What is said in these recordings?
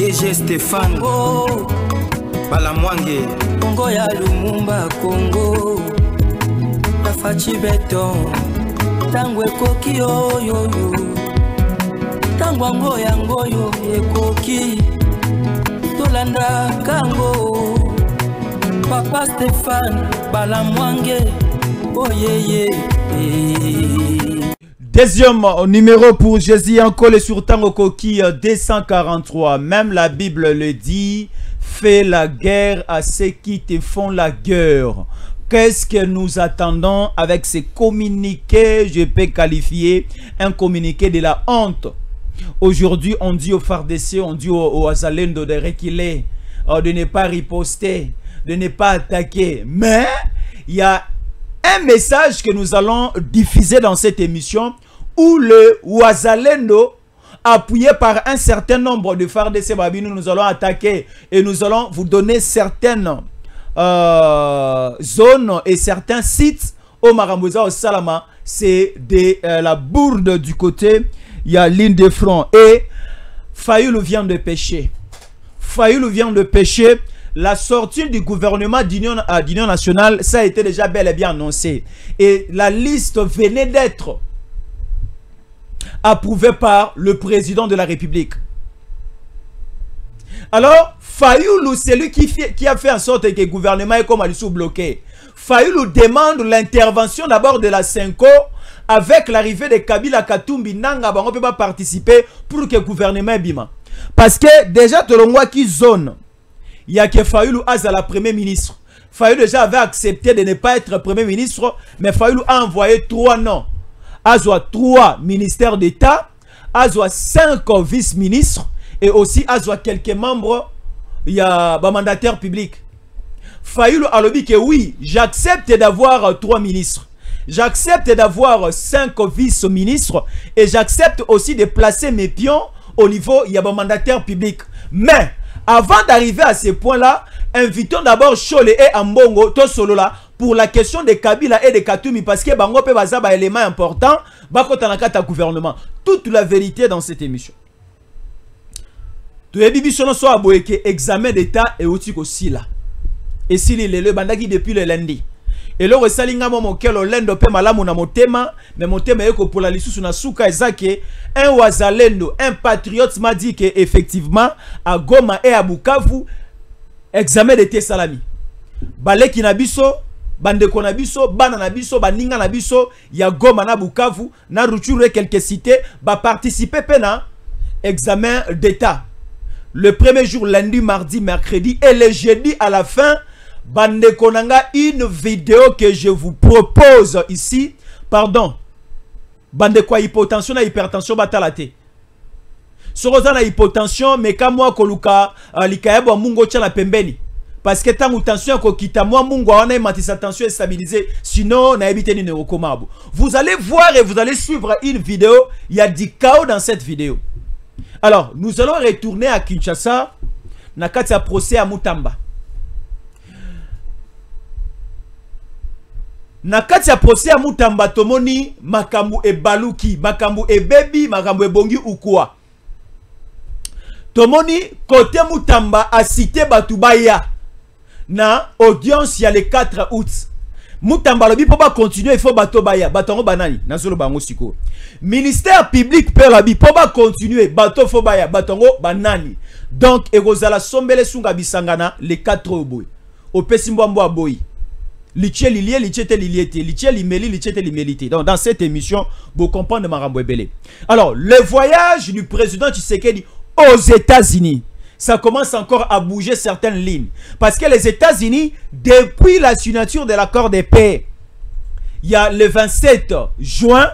DG Stéphane Balamwange Congo ya Lumumba Congo Tafachi Beton Tangwe koki yo Tangwango yango yo ekoki Tolanda kango Papa Stéphane Balamwange oh yeah. Deuxième numéro pour Jésus encore sur Tango Koki 243. Même la Bible le dit, fais la guerre à ceux qui te font la guerre. Qu'est-ce que nous attendons avec ces communiqués? Je peux qualifier un communiqué de la honte. Aujourd'hui, on dit aux FARDC, on dit aux Azalendo de reculer, de ne pas riposter, de ne pas attaquer. Mais il y a un message que nous allons diffuser dans cette émission où le Ouazalendo, appuyé par un certain nombre de FARDC Babino, nous allons attaquer et nous allons vous donner certaines zones et certains sites au Marambouza, au Salama. C'est de la Bourde du côté, il y a l'île de front. Et Fayoulou vient de pêcher. Fayoulou vient de pêcher. La sortie du gouvernement d'union nationale, ça a été déjà bel et bien annoncé. Et la liste venait d'être approuvée par le président de la République. Alors, Fayoulou, c'est lui qui a fait en sorte que le gouvernement est comme à l'issue bloqué. Fayoulou demande l'intervention d'abord de la Senko avec l'arrivée de Kabila Katumbi Nanga, on ne peut pas participer pour que le gouvernement bima. Parce que déjà, tout le monde qui zone. Il y a que Fayoulou Azala Premier ministre. Fayoulou déjà avait accepté de ne pas être Premier ministre, mais Fayoulou a envoyé 3 noms. Azwa 3 ministères d'État, Azwa 5 vice-ministres, et aussi Azwa quelques membres, il y a un mandataire public. Fayoulou a dit que oui, j'accepte d'avoir 3 ministres. J'accepte d'avoir 5 vice-ministres, et j'accepte aussi de placer mes pions au niveau, il y a un mandataire public. Mais, avant d'arriver à ce point-là, invitons d'abord Chole et Ambongo, tout solo là, pour la question de Kabila et de Katumi, parce que Bango peut baser un élément important, Bakotanakata gouvernement. Toute la vérité dans cette émission. Tu es bibi sono so aboyeke examen d'état et outil aussi là. Et si le bandaki depuis le lundi. Et là, resalinga momo kelo lendo pe malamu na motema, mais motema yeko pour la lisusu na suka ezake un Ouazalendo, un patriote m'a dit que effectivement à Goma et à Bukavu examen d'été salami. Baleki na biso, bandeko na biso, bana na biso, baninga na biso, ya Goma na Bukavu, na Rutshuru quelques cités, ba participer pena examen d'état. Le premier jour lundi, mardi, mercredi et le jeudi à la fin. Bande konanga, une vidéo que je vous propose ici. Pardon. Bande quoi hypotension na hypertension batalate. Soroza na hypotension mais ka moi koluka likayebo mungo tcha la pembeni. Parce que tant tension ko kita moi mungo wana matisa tension est stabilisée, sinon na ebite ni nerokomabo. Vous allez voir et vous allez suivre une vidéo, il y a du chaos dans cette vidéo. Alors, nous allons retourner à Kinshasa na kati ya procès à Mutamba. Nakati ya procès ya Mutamba tomoni makambu e baluki, makambu e bebi, makambu e bongi ukua. Tomoni côté Mutamba a cité Batubaya na audience ya le 4 août. Mutamba lobi po ba continuer, il faut batobaya, batongo banani, nazolo bango siko. Ministère public pe lobi po ba continuer, bato fobaya, batongo banani. Donc egozala sombele sunga bisangana le 4 oboy. Opesimbo ambo aboy. Liché lié, liché te liliété, liché limeli, liché te limelité. Donc dans cette émission, vous comprenez Marambo Belé. Alors, le voyage du président Tshisekedi aux États-Unis, ça commence encore à bouger certaines lignes. Parce que les États-Unis, depuis la signature de l'accord de paix, il y a le 27 juin,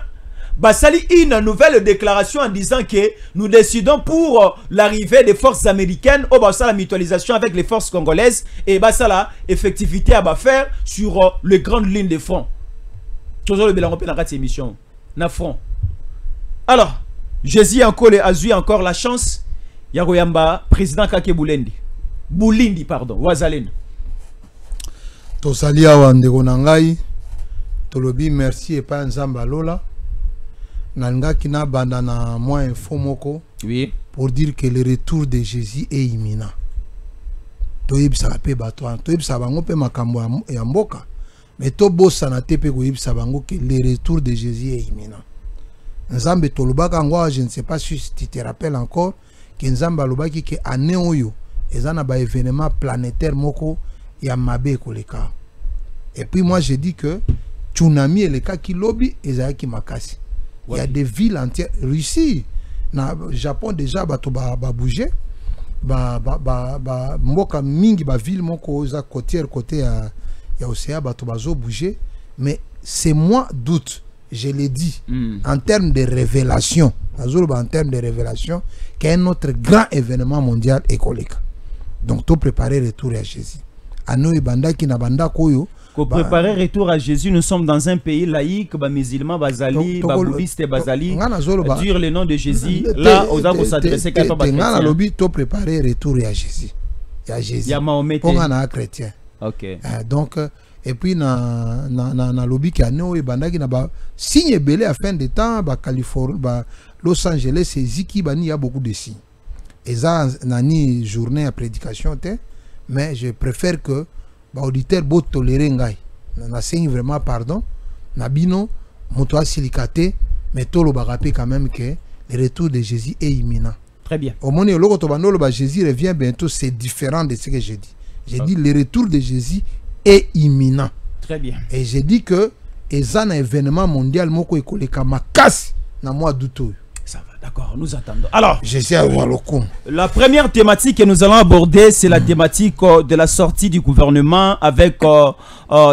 Basali une nouvelle déclaration en disant que nous décidons pour l'arrivée des forces américaines au Bassala mutualisation avec les forces congolaises et Bassala effectivité à faire sur les grandes lignes de front. Toujours le bilan dans cette émission. Na front. Alors, Jésus encore la chance. Yagoyamba, président Kake Bulindi. Bulindi, pardon. Ouazalendo. Tosali awa ndeko nangai. Tolobi merci et pas nzamba lola. Nanga kina banda na moi info moko. Oui. pour dire que le retour de Jésus est imminent. Toyebisa pe batwa, toyebisa bango pe makambo ya mboka. Mais to bosana te pe koyebisa bango que le retour de Jésus est imminent. Nzambe tolobaka ngwa, je ne sais pas si tu te rappelles encore que Nzambe alobaki que année oyo ezana ba événement planétaire moko ya mabe koleka. Et puis moi je dis que tsunami et le cas qui lobby ezaki makasi. Il y a des villes entières. Russie, na Japon déjà bato ba bouger. Mboka mingi ba ville moko za côtière côté ya océan bato bazo bouger. Mais c'est moi doute, je l'ai dit, en termes de révélation, en termes de révélation, qu'un autre grand événement mondial est collègue. Donc tout préparer retour à Jésus. Ano ibanda ki na banda koyo. Pour préparer retour à Jésus, nous sommes dans un pays laïque, musulman, bazali, bouddhiste, bazali. Dire le nom de Jésus. Là, aux gens s'adresser qu'à pas chrétien. Lobby, tout préparer retour à Jésus. À Jésus. Il y a Mahomet. On a chrétien. Ok. Donc, et puis na lobby qui a nous et banda qui n'a pas signe belé à fin de temps, Californie, Los Angeles, c'est Ziki bani, il y a beaucoup de signes. Et ça, nani journée à prédication, mais je préfère que auditeur beau tolérer ngai na signe vraiment pardon nabino moto silicate mais tolo bagape quand même que le retour de Jésus est imminent. Très bien. Au moment où le bandolo ba Jésus revient bientôt, c'est différent de ce que j'ai dit. J'ai dit le retour de Jésus est imminent. Très bien. Et j'ai dit que ezana événement mondial moko ekoleka makasi na mois d'août. Ça va, d'accord, nous attendons. Alors, la première thématique que nous allons aborder, c'est la thématique de la sortie du gouvernement avec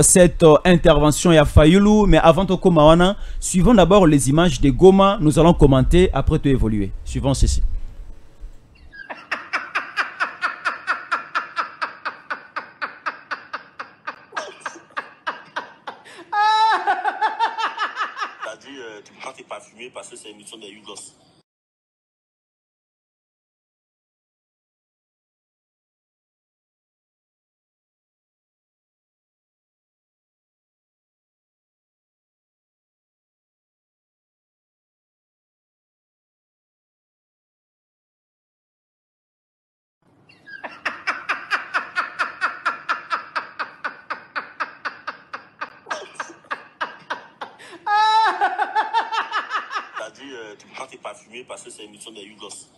cette intervention à Fayulu. Mais avant de commencer, suivons d'abord les images de Goma. Nous allons commenter, après tout évoluer. Suivons ceci. Tu pas fumer parce que c'est une mission de Yougos. Tu peux pas fumer parce que c'est une mission de Yougos.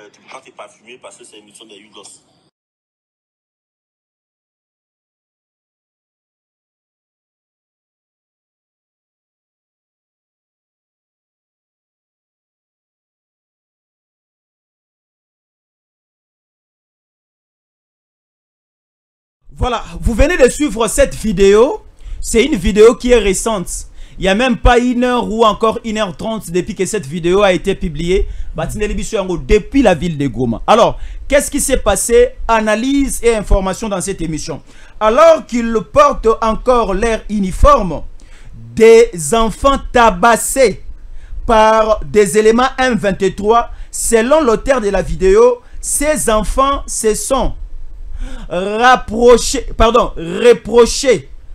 Tu peux pas fumer parce que c'est une mission de Yougos. Voilà, vous venez de suivre cette vidéo. C'est une vidéo qui est récente. Il n'y a même pas 1 heure ou encore 1h30 depuis que cette vidéo a été publiée. Depuis la ville de Goma. Alors, qu'est-ce qui s'est passé? Analyse et information dans cette émission. Alors qu'ils portent encore leur uniforme, des enfants tabassés par des éléments M23, selon l'auteur de la vidéo, ces enfants se sont reprochés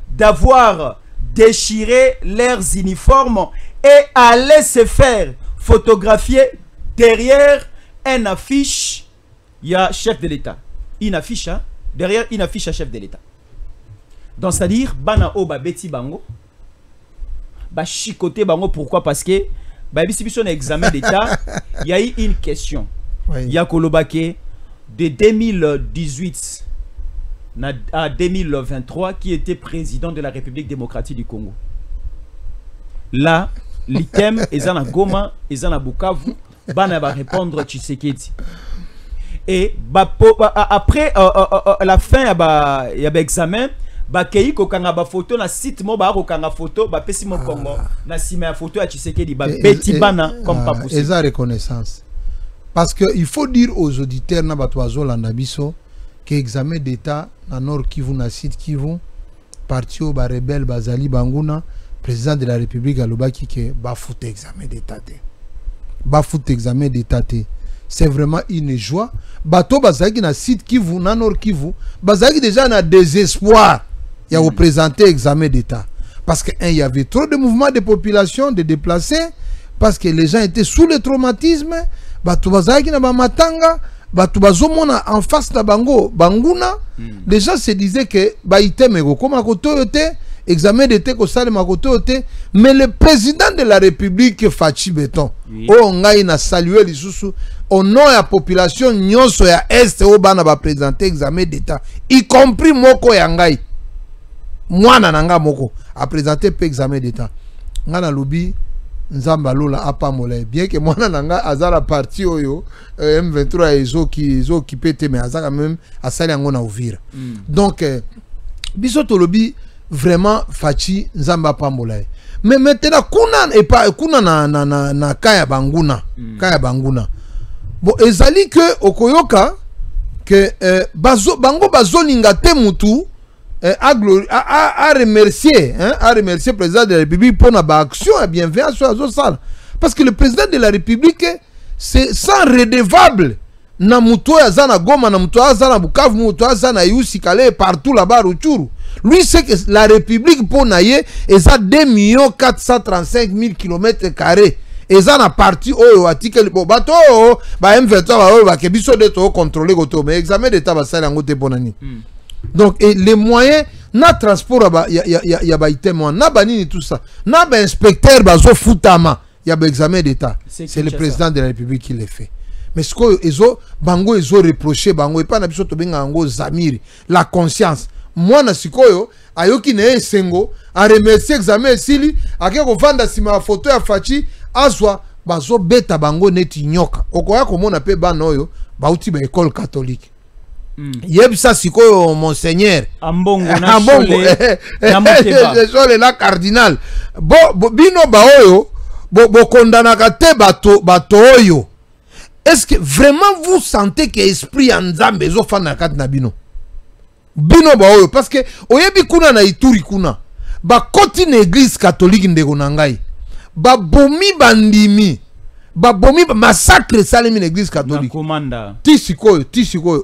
d'avoir déchirer leurs uniformes et aller se faire photographier derrière une affiche. Il y a chef de l'État. Une affiche, hein? Derrière une affiche à chef de l'État. Donc, c'est-à-dire, bana oba beti bango, ba chicoté bango. Pourquoi? Parce que, bah, si on a examen d'État, il y a eu une question. Il y a Kolobake de 2018 à 2023 qui était président de la République démocratique du Congo. Là, l'item est en Goma, est en Bukavu, Bana va répondre Tshisekedi. Et après la fin il y a l'examen, bakei ko kanga ba photo na site mo ba ko kanga photo ba pesi mo Congo na sima ya photo ya Tshisekedi ba beti bana comme pas possible. Eza reconnaissance. Parce qu'il faut dire aux auditeurs na batwazo landabiso que examen d'état na Nord Kivu na Sud Kivu parti au rebelle Bazali Banguna président de la République alobaki que ba fout examen d'état te. Ba fout examen d'état te. C'est vraiment une joie. Bato Bazali na Sud Kivu na Nord Kivu Bazali déjà na désespoir. Il y a représenté examen d'état parce que il y avait trop de mouvements de population de déplacés parce que les gens étaient sous le traumatisme. Bato Bazali na ba matanga bato bazomona en face na bango Banguna. Les gens se disaient que ba itemego comme à côté examen d'état ko sale makote mais le président de la République Fachi Beton o ngai na saluer lisusu au nom de la population nyonso ya est o bana ba présenter examen d'état y compris moko ya ngai mwana nanga moko a présenté pe examen d'état ngana lobi nzamba lola apamola bien que mwana nanga azala parti oyo M23 ezo ki pete mais azaka même asali yango na Uvira donc biso tolobi vraiment Fachi nzamba pambola mais maintenant kuna na kaya Banguna kaya Banguna bon ezali que okoyoka que bango bazolinga te mutu à remercier le président de la République pour na ba action et bienveillance sur la salle parce que le président de la République c'est sans redevable na mutu ya zana Goma na mutu ya zana Bukavu mutu ya zana Yusi Kale partout là-bas Ruchuru. Lui c'est que la République pour naye eza 2 435 000 km². Eza na parti oyo article bo bato ba M23 ba kebiso de to contrôler goto mais examen d'état ba sala ngote bonani. Donc et les moyens na transport ya ba item na banini tout ça. Na ba inspecteur bazo futama ya ba examen d'état. C'est le président de la République qui le fait. Mais ce que ezo bango ezo reprocher bango et pas na biso to benga ngo zamiri la conscience. Moi na sikoyo ayoki ne sengo a remercier examen sili akeko kovanda sima photo ya Fachi azwa bazo beta bango neti nyoka okoya komona pe bana oyo bauti ba école catholique yebisa sikoyo monseigneur ambongo na chole na cardinal bino ba oyo bo kondanaka te bato oyo. Est-ce que vraiment vous sentez que esprit ya Nzambe zo fana kat na bino ba oyo parce que oyebi kuna na Ituri kuna ba koti na église catholique ndeko na ngai ba bomi bandimi ba bomi massacre salemi na église catholique na tisikoyo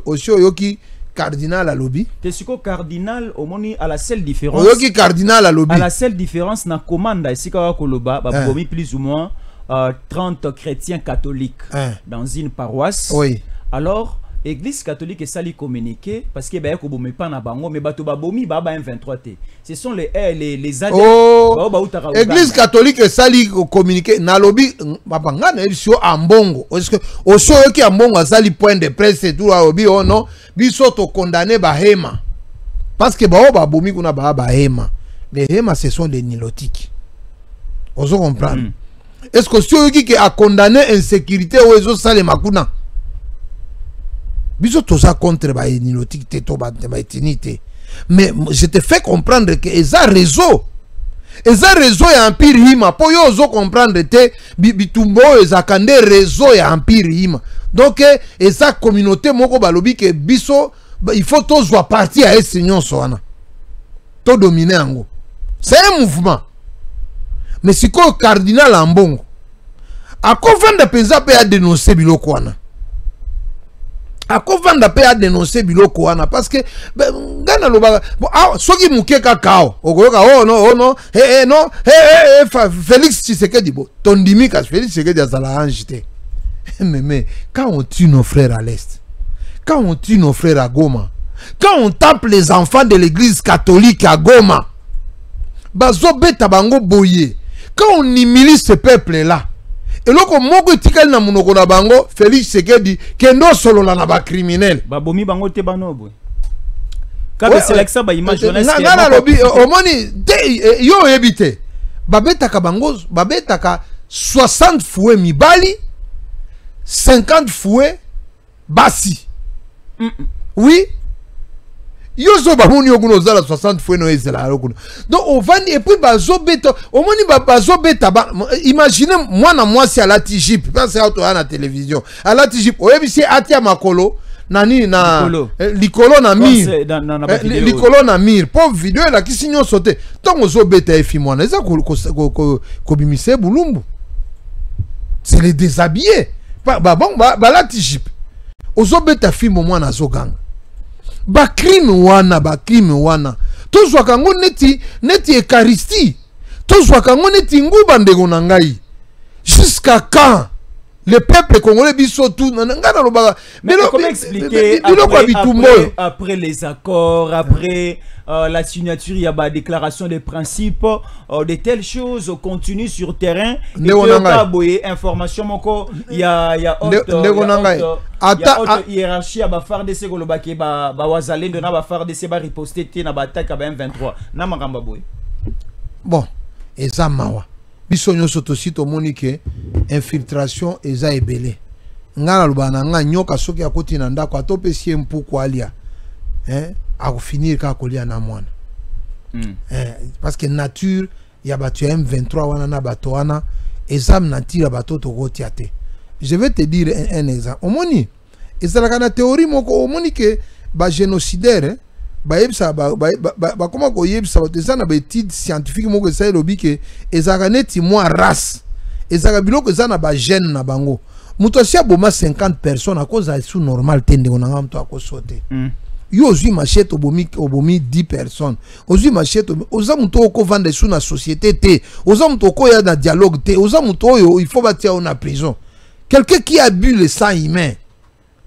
osio yoki cardinal alobi tisiko cardinal omoni à la seule différence yoki cardinal alobi à la seule différence na commanda esika wa koloba ba bomi plus ou moins 30 chrétiens catholiques dans une paroisse. Oui. Alors Église catholique est sali communiqué parce que ba ko bomé pas na bango mais bato ba bomi ba M23 t. Ce sont les Église catholique est sali communiqué na lobby papa ngana elio ambongo est-ce que oso yoki ambongo sali point de presse et tout obi oh non biso to condamné ba hema parce que ba bomi kuna ba hema les hema ce sont des nilotiques. Oso comprendre. Est-ce que ceux qui a condamné insécurité ou ezo sale makuna biso toza contre ba nilotique te to ba etinité mais je te fais comprendre que eza réseau ya empire hima po yo ozo comprendre te bitumbo eza kande réseau ya empire hima donc eza communauté moko balobi que biso il faut tozwa parti à essignon soana to dominer ango c'est un mouvement. Mais si le cardinal Ambongo a convaincu de penser pe a dénoncer biloko wana a convaincu pe a dénoncer biloko wana parce que ngana loba soki muke kakao okoyoka oh non non Félix Tshisekedi bo tondimi ka Félix Tshisekedi azala anjité mais quand on tue nos frères à l'est, quand on tue nos frères à Goma, quand on tape les enfants de l'église catholique à Goma bazo beta bango boye. Quand on humilie ce peuple-là, et là, comme moko tikal na munoko na bango, Félix Tshisekedi kendo solo la na ba criminel. Ba bomi bango te banobo. Quand c'est like ça ba image jeunesse. Na lobi omoni yo ebité. Ba beta ka bango, ba beta ka 60 fouet mibali, 50 fouet basi. Oui. Yozo bamuni okuno zala 60 fois no ezela okuno. Donc on va et puis bazo beta au moni bazo beta imaginez moi na moi si à la TGIP parce que auto à la télévision à la TGIP oyebisi atia makolo nani na likolo na mir likolo na mir pauvre vidéo la kisinyo sauté tant ozo beta efi mwana eza ko bimise bulumbu c'est les déshabiller bon la TGIP ozo beta fi mwana zoganga ba crime wana tozwa kango neti ekaristi tozwa kango neti nguba ndeko na ngai jusqu'à quand le peuple congolais biso tout ngana lobaka mais comment expliquer après les accords après la signature il y a ba déclaration de principes de telles choses continuent sur terrain et pas boyer information moko il y a autre hiérarchie ba FARDC ko lobaki ba wazalendo na ba FARDC ba riposter te na ba attaque ba M23 na makamba boy bon eza mawa biso nyonso tosi tomoni ke infiltration eza ebele ngana lobana nga nyoka soki akoti na ndako atopesi mpuku alia akofinir ka kolia na mwana parce que nature ya bato ya M23 wana na bato wana eza nature ya bato tokotia te. Je vais te dire un exemple. Omoni ezalaka na théorie moko omoni ke ba génocidaire bayebisa ba comment ko yebisa bato eza na ba étude scientifique moko eza lobi ke ezalaka neti moi race ezalaka biloko eza na ba gène na bango muto si aboma 50 personnes à cause à sous normal tende onanga mto akosote yo ozui machette obomi 10 personnes ozui machette oza muto oko vendre sous na société te oza muto ko ya na dialogue te oza muto yo il faut batia on a prison quelqu'un qui a bu le sang humain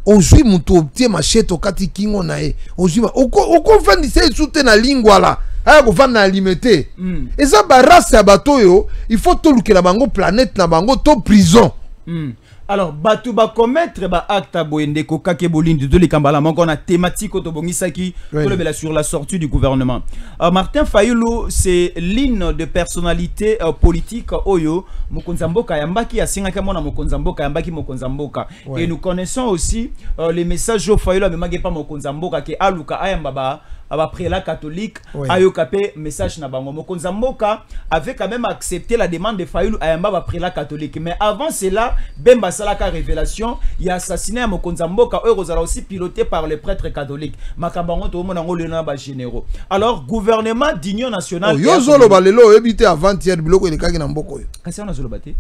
ozui muto tie machette okati kingo na e ozui oko vendre c'est sous te na lingua la aya ko vendre na limité eza ba race ya bato yo il faut to lukela bango planète na bango to prison. Alors, batu ba commettre ba acte boyende ko kake bolindi de likambala moko na thématique otobongisaki sur la sortie du gouvernement. Martin Fayulu c'est l'une de personnalité politique oyo Mokonzamboka yambaki ya singaka mona Mokonzamboka yambaki Mokonzamboka et nous connaissons aussi les messages au Fayulu amemage pas Mokonzamboka ke aluka ayamba après la catholique ayokapé message na bango Mokonzamboka avait quand même accepté la demande de Fayulu ayamba après la catholique mais avant cela Bemba salaka révélation il a assassiné à Mokonzamboka Eurozala aussi piloté par les prêtres catholiques Makabango to monango le na ba généraux. Alors gouvernement d'union nationale yozolo balelo ebité avant-hier biloko elekaki na mboko yo kasi on a zolo baté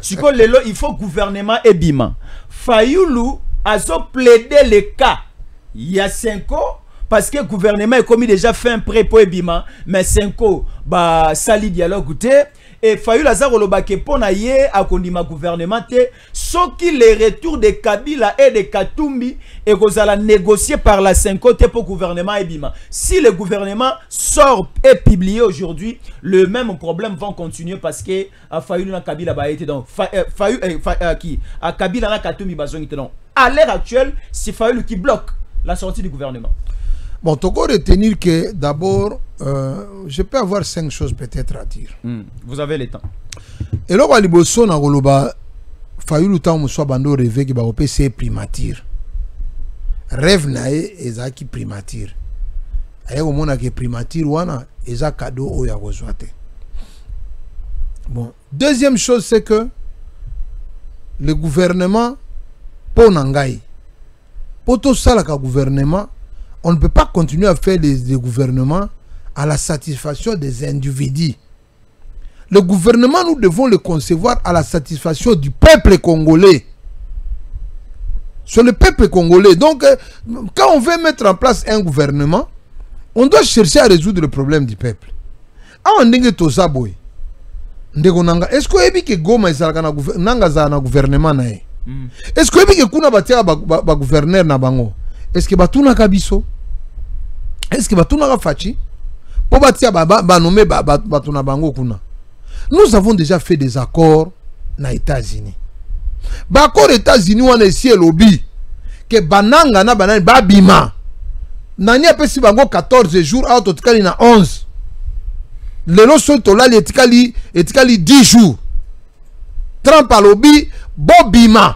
siko lelo il faut gouvernement ebima Fayulu azo plaider le cas il y a 5 ans parce que le gouvernement est commis déjà fait un prêt pour Ebima, mais 5 ans, bah, sali dialogue goûté, et Fayulu Lazaro Lobake Ponaye a conduit ma gouvernement, ce qui les retours de Kabila et de Katumbi, et qu'on a négocié par la 5 ans pour le gouvernement Ebima. Si le gouvernement sort et publié aujourd'hui, le même problème va continuer parce que Fayulu na Kabila ba été donc qui a Kabila na Katumbi bazon était donc. À l'heure actuelle, c'est Fayulu qui bloque la sortie du gouvernement. Bon, tu peux retenir que d'abord, je peux avoir 5 choses peut-être à dire. Vous avez le temps. Et là, il y a Fayulu temps soit bando rêvé que ba c'est primature. Rêve nae ezaki primature. Aya ko mona ke primature wana eza cadeau oya kozwate. Bon, deuxième chose c'est que le gouvernement ponangai. Poto sala ka gouvernement on ne peut pas continuer à faire des gouvernements à la satisfaction des individus. Le gouvernement, nous devons le concevoir à la satisfaction du peuple congolais. Sur le peuple congolais. Donc, quand on veut mettre en place un gouvernement, on doit chercher à résoudre le problème du peuple. Est-ce que Goma est gouvernement? Est-ce que kuna batia ba gouverneur na bango? Est-ce que batuna kabiso? Est-ce que batuna fachi? Po batia ba nommer batuna bango kuna. Nous avons déjà fait des accords na États-Unis. Ba accord États-Unis on est ici lobby que bananga na banani babima. Nani apesi bango 14 jours out totikali na 11. Lelo soto la etikali 10 jours. 30 à lobby bobima.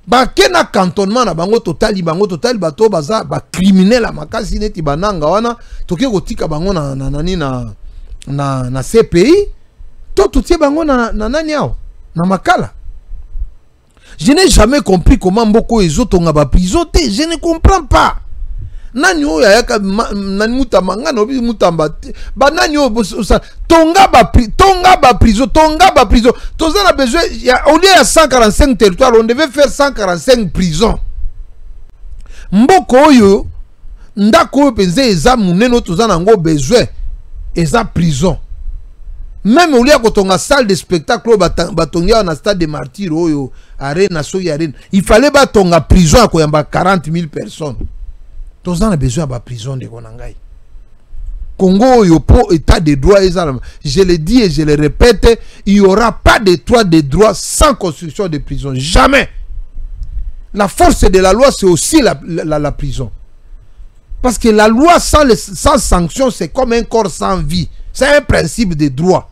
ba kena cantonnement na bango totali bato baza ba criminel a makasi neti bananga wana toke kotika bango na CPI to tutie bango na nani yao na makala. Je n'ai jamais compris comment mboko ezotonga ba prison te, je ne comprends pas. Nani oyo ayaka nani mutamanga no mutamba ba nani oyo tonga ba prison toza na besoin au lieu ya 145 territoires on devait faire 145 prisons. Mboko oyo ndako oyo penze eza muneno toza nango besoin eza prison. Même au lieu ya kotonga salle de spectacle batongia na stade de martyrs oyo arena soki arena il fallait batonga prison akoyamba 40 000 personnes. Tous on a besoin de la prison de Konangai. Congo yopo état de droit, je le dis et je le répète, il n'y aura pas d'état de droit sans construction de prison. Jamais. La force de la loi, c'est aussi la prison. Parce que la loi sans sanction, c'est comme un corps sans vie. C'est un principe de droit.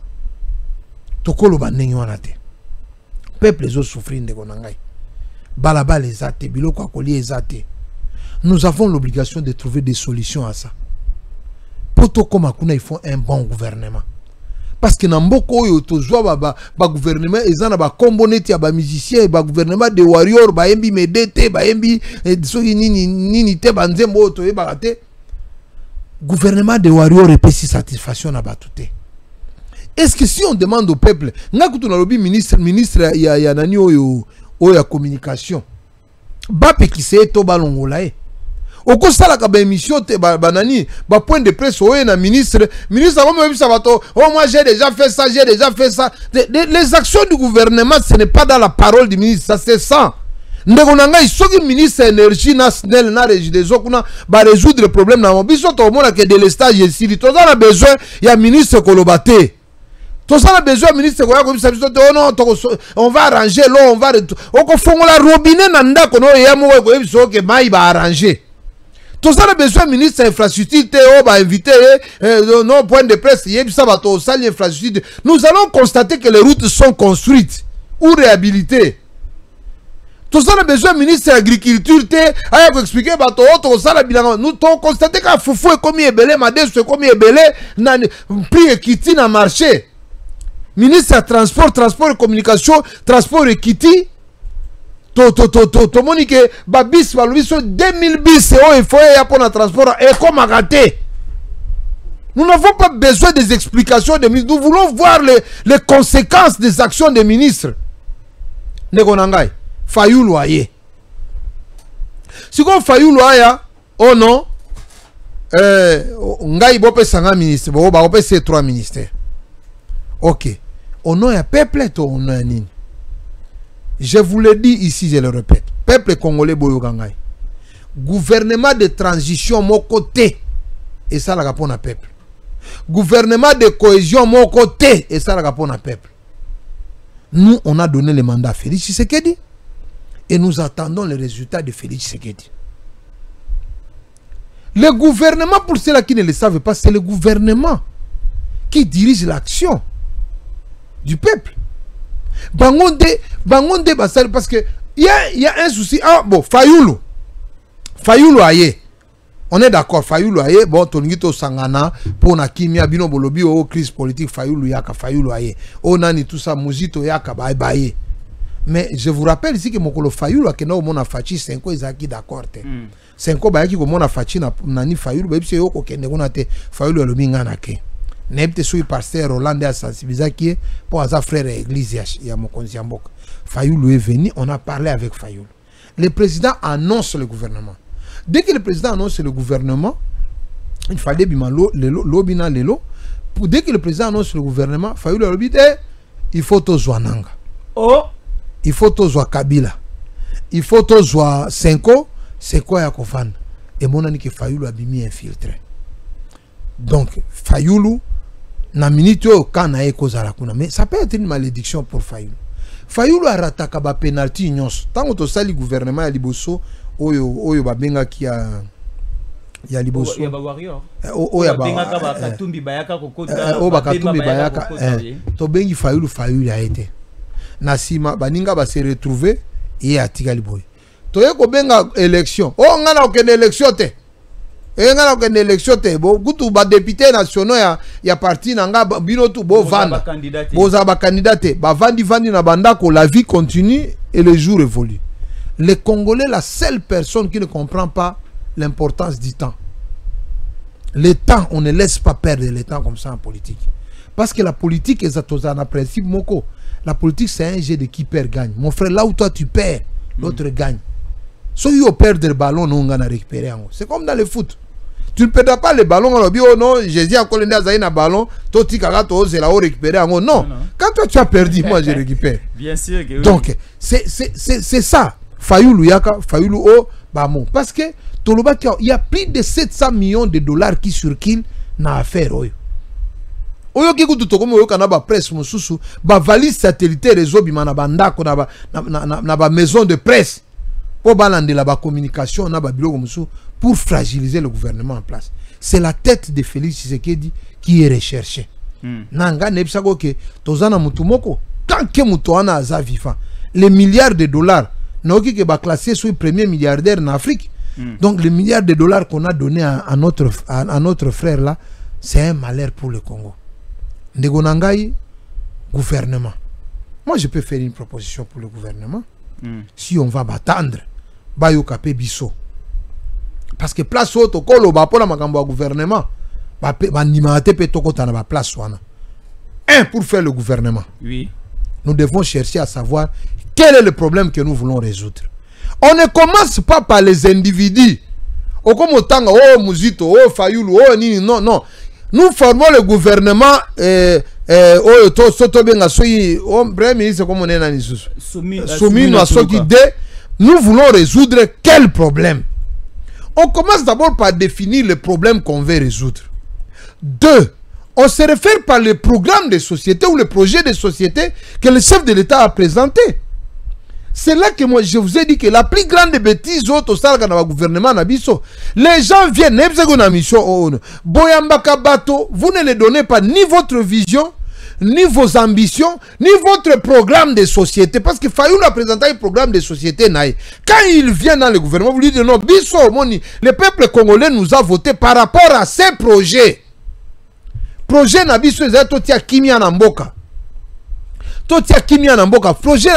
Tokolo banengi wanate. Peuple les autres souffrent de Konangai. Balaba les athées, biloko akoli les athées. Nous avons l'obligation de trouver des solutions à ça. Poto comme il faut un bon gouvernement. Parce que dans beaucoup de gouvernement, ils ont un component ba musiciens, ba gouvernement de warriors, ba embi medete, ba embi nini te banzembo to ebate. Gouvernement de warriors et si satisfaction na batute. Est-ce que si on demande au peuple, ngakutu na lobi ministre ya nani oyo ya communication. Ba pekise to balongolae. Oko sala ka ba émission te banani ba point de presse oye na ministre comme même ça bato oh moi j'ai déjà fait ça les actions du gouvernement ce n'est pas dans la parole du ministre, ça c'est ça ndeko nanga isoki ministre énergie nationale na régideso kuna ba résoudre le problème na biso to mona que de l'estage ici to a besoin ya ministre kolobate. Tout ça a besoin ministre on va arranger l'eau, on va la robinet nanda kono yamo ko que mai ba arranger. Tout ça a besoin ministre infrastructure on va inviter non point de presse yebisa bato sali infrastructure. Nous allons constater que les routes sont construites ou réhabilitées. Tout ça a besoin ministre agriculture aya ko expliquer bato to sala bilan nous to constater que fufu est comme ebele madeso comme ebele na prix equity na marché. Ministre transport et communication, transport et kiti. To monique babis valorisation 2000 bis il faut y pour le transport et comme raté. Nous n'avons pas besoin des explications des ministres. Nous voulons voir les conséquences des actions des ministres. Negonangai, Fayulu aye. Si on Fayulu aya, oh non, ngai bope sanga ministre, bope ces 3 ministères. Ok. Au nom du peuple, au nom de je vous le dis ici, je le répète. Peuple congolais, boyogangai. Gouvernement de transition, mon côté. Et ça, la répond à peuple. Gouvernement de cohésion, mon côté. Et ça, la répond à peuple. Nous, on a donné le mandat à Félix Tshisekedi. Et nous attendons les résultats de Félix Tshisekedi. Le gouvernement, pour ceux qui ne le savent pas, c'est le gouvernement qui dirige l'action du peuple. Bangonde basal parce que il y a un souci. Ah bon, Fayulu aye. On est d'accord, Fayulu aye. Bon, Tonito Sangana pour na kimia bino bolobi o crise politique Fayulu aye. O nani tout ça muzito yaka bye. Mais je vous rappelle ici que mokolo Fayulu akena o mona fachi 5 ans ezaki d'accord te. 5 ans bayaki ko mona fachi na nani Fayulu bebise yo ko kende kuna te Fayulu alominga na ke. N'importe sous pasteur Hollande a sensibilisé qui est pour sa frère église ya mokonzi mboka. Fayulu est venu, on a parlé avec Fayulu. Le président annonce le gouvernement. Dès que le président annonce le gouvernement, il fallait bimalo lobina lelo. Dès que le président annonce le gouvernement, Fayulu a dit il faut tozwa nanga. Oh, il faut tozwa Kabila. Il faut tozwa Senko ya kofanda. Et mon ami que Fayulu a bimi infiltré. Donc Fayulu na minute quand na ekozala kuna mais ça peut être une malédiction pour Fayulu. Fayulu a rataka ba penalty nyonso. Tango to sali gouvernement ya liboso oyo babenga ki ya liboso. Ya ba warrior. Oyo babenga ka ba Katumbi bayaka kokota. O ba Katumbi bayaka. To bengi Fayulu a été. Na sima baninga ba se retrouver et atika liboy. toye ko benga élection oh ngana okende élection te ngana okende élection te bo kutu ba député nationaux ya parti nanga bino tu bo vanda boza ba candidat ba vandi na bandako la vie continue et le jour évolue. Les Congolais, la seule personne qui ne comprend pas l'importance du temps. Le temps, on ne laisse pas perdre le temps comme ça en politique. Parce que la politique est un principe moko. La politique, c'est un jeu de qui perd gagne. Mon frère, là où toi tu perds, l'autre gagne. Si tu perds le ballon, on va récupérer. C'est comme dans le foot. Tu ne perds pas le ballon, on dit, oh non, Jésus a collé un ballon, toi tu as récupéré. Non, quand toi tu as perdu, moi je récupère. Bien sûr que oui. Donc, c'est ça. Fayoulou Yaka, Fayoulou O, Bamon. Parce que, il y a plus de 700 millions de dollars qui circulent dans l'affaire. Oyo ki kutu tokomo oyo kana ba presse mosusu ba valise satellitaire réseau bima na bandako na ba maison de presse pour balandela ba communication na ba biloko mosusu pour fragiliser le gouvernement en place. C'est la tête de Félix Tshisekedi qui est recherchée. Nanga nebisako ke tozana mutu moko tant que mutu ana aza vivant les milliards de dollars n'oki ke ba classé sur le premier milliardaire en Afrique. Donc les milliards de dollars qu'on a donné à notre frère là, c'est un malheur pour le Congo. Ndegonangai, gouvernement. Moi, je peux faire une proposition pour le gouvernement. Si on va m'attendre, Bayo Kapé Bisso. Parce que place auto, kolo ba pour la makambo gouvernement, ba nimate pe toko tana ba place wana. Un pour faire le gouvernement. Oui. Nous devons chercher à savoir quel est le problème que nous voulons résoudre. On ne commence pas par les individus. Oh comme autant oh Muzito, oh Fayoulou, oh Nini, non non. Nous formons le gouvernement nous voulons résoudre quel problème. On commence d'abord par définir le problème qu'on veut résoudre. 2. On se réfère par le programme de société ou le projet de société que le chef de l'État a présenté. C'est là que moi je vous ai dit que la plus grande bêtise au gouvernement Nabiso, les gens viennent, vous ne les donnez pas ni votre vision, ni vos ambitions, ni votre programme de société. Parce que Fayoulou a présenté un programme de société. Quand il vient dans le gouvernement, vous lui dites non, le peuple congolais nous a voté par rapport à ces projets. Projet Nabiso Zatotia Kimia Namboka. Projet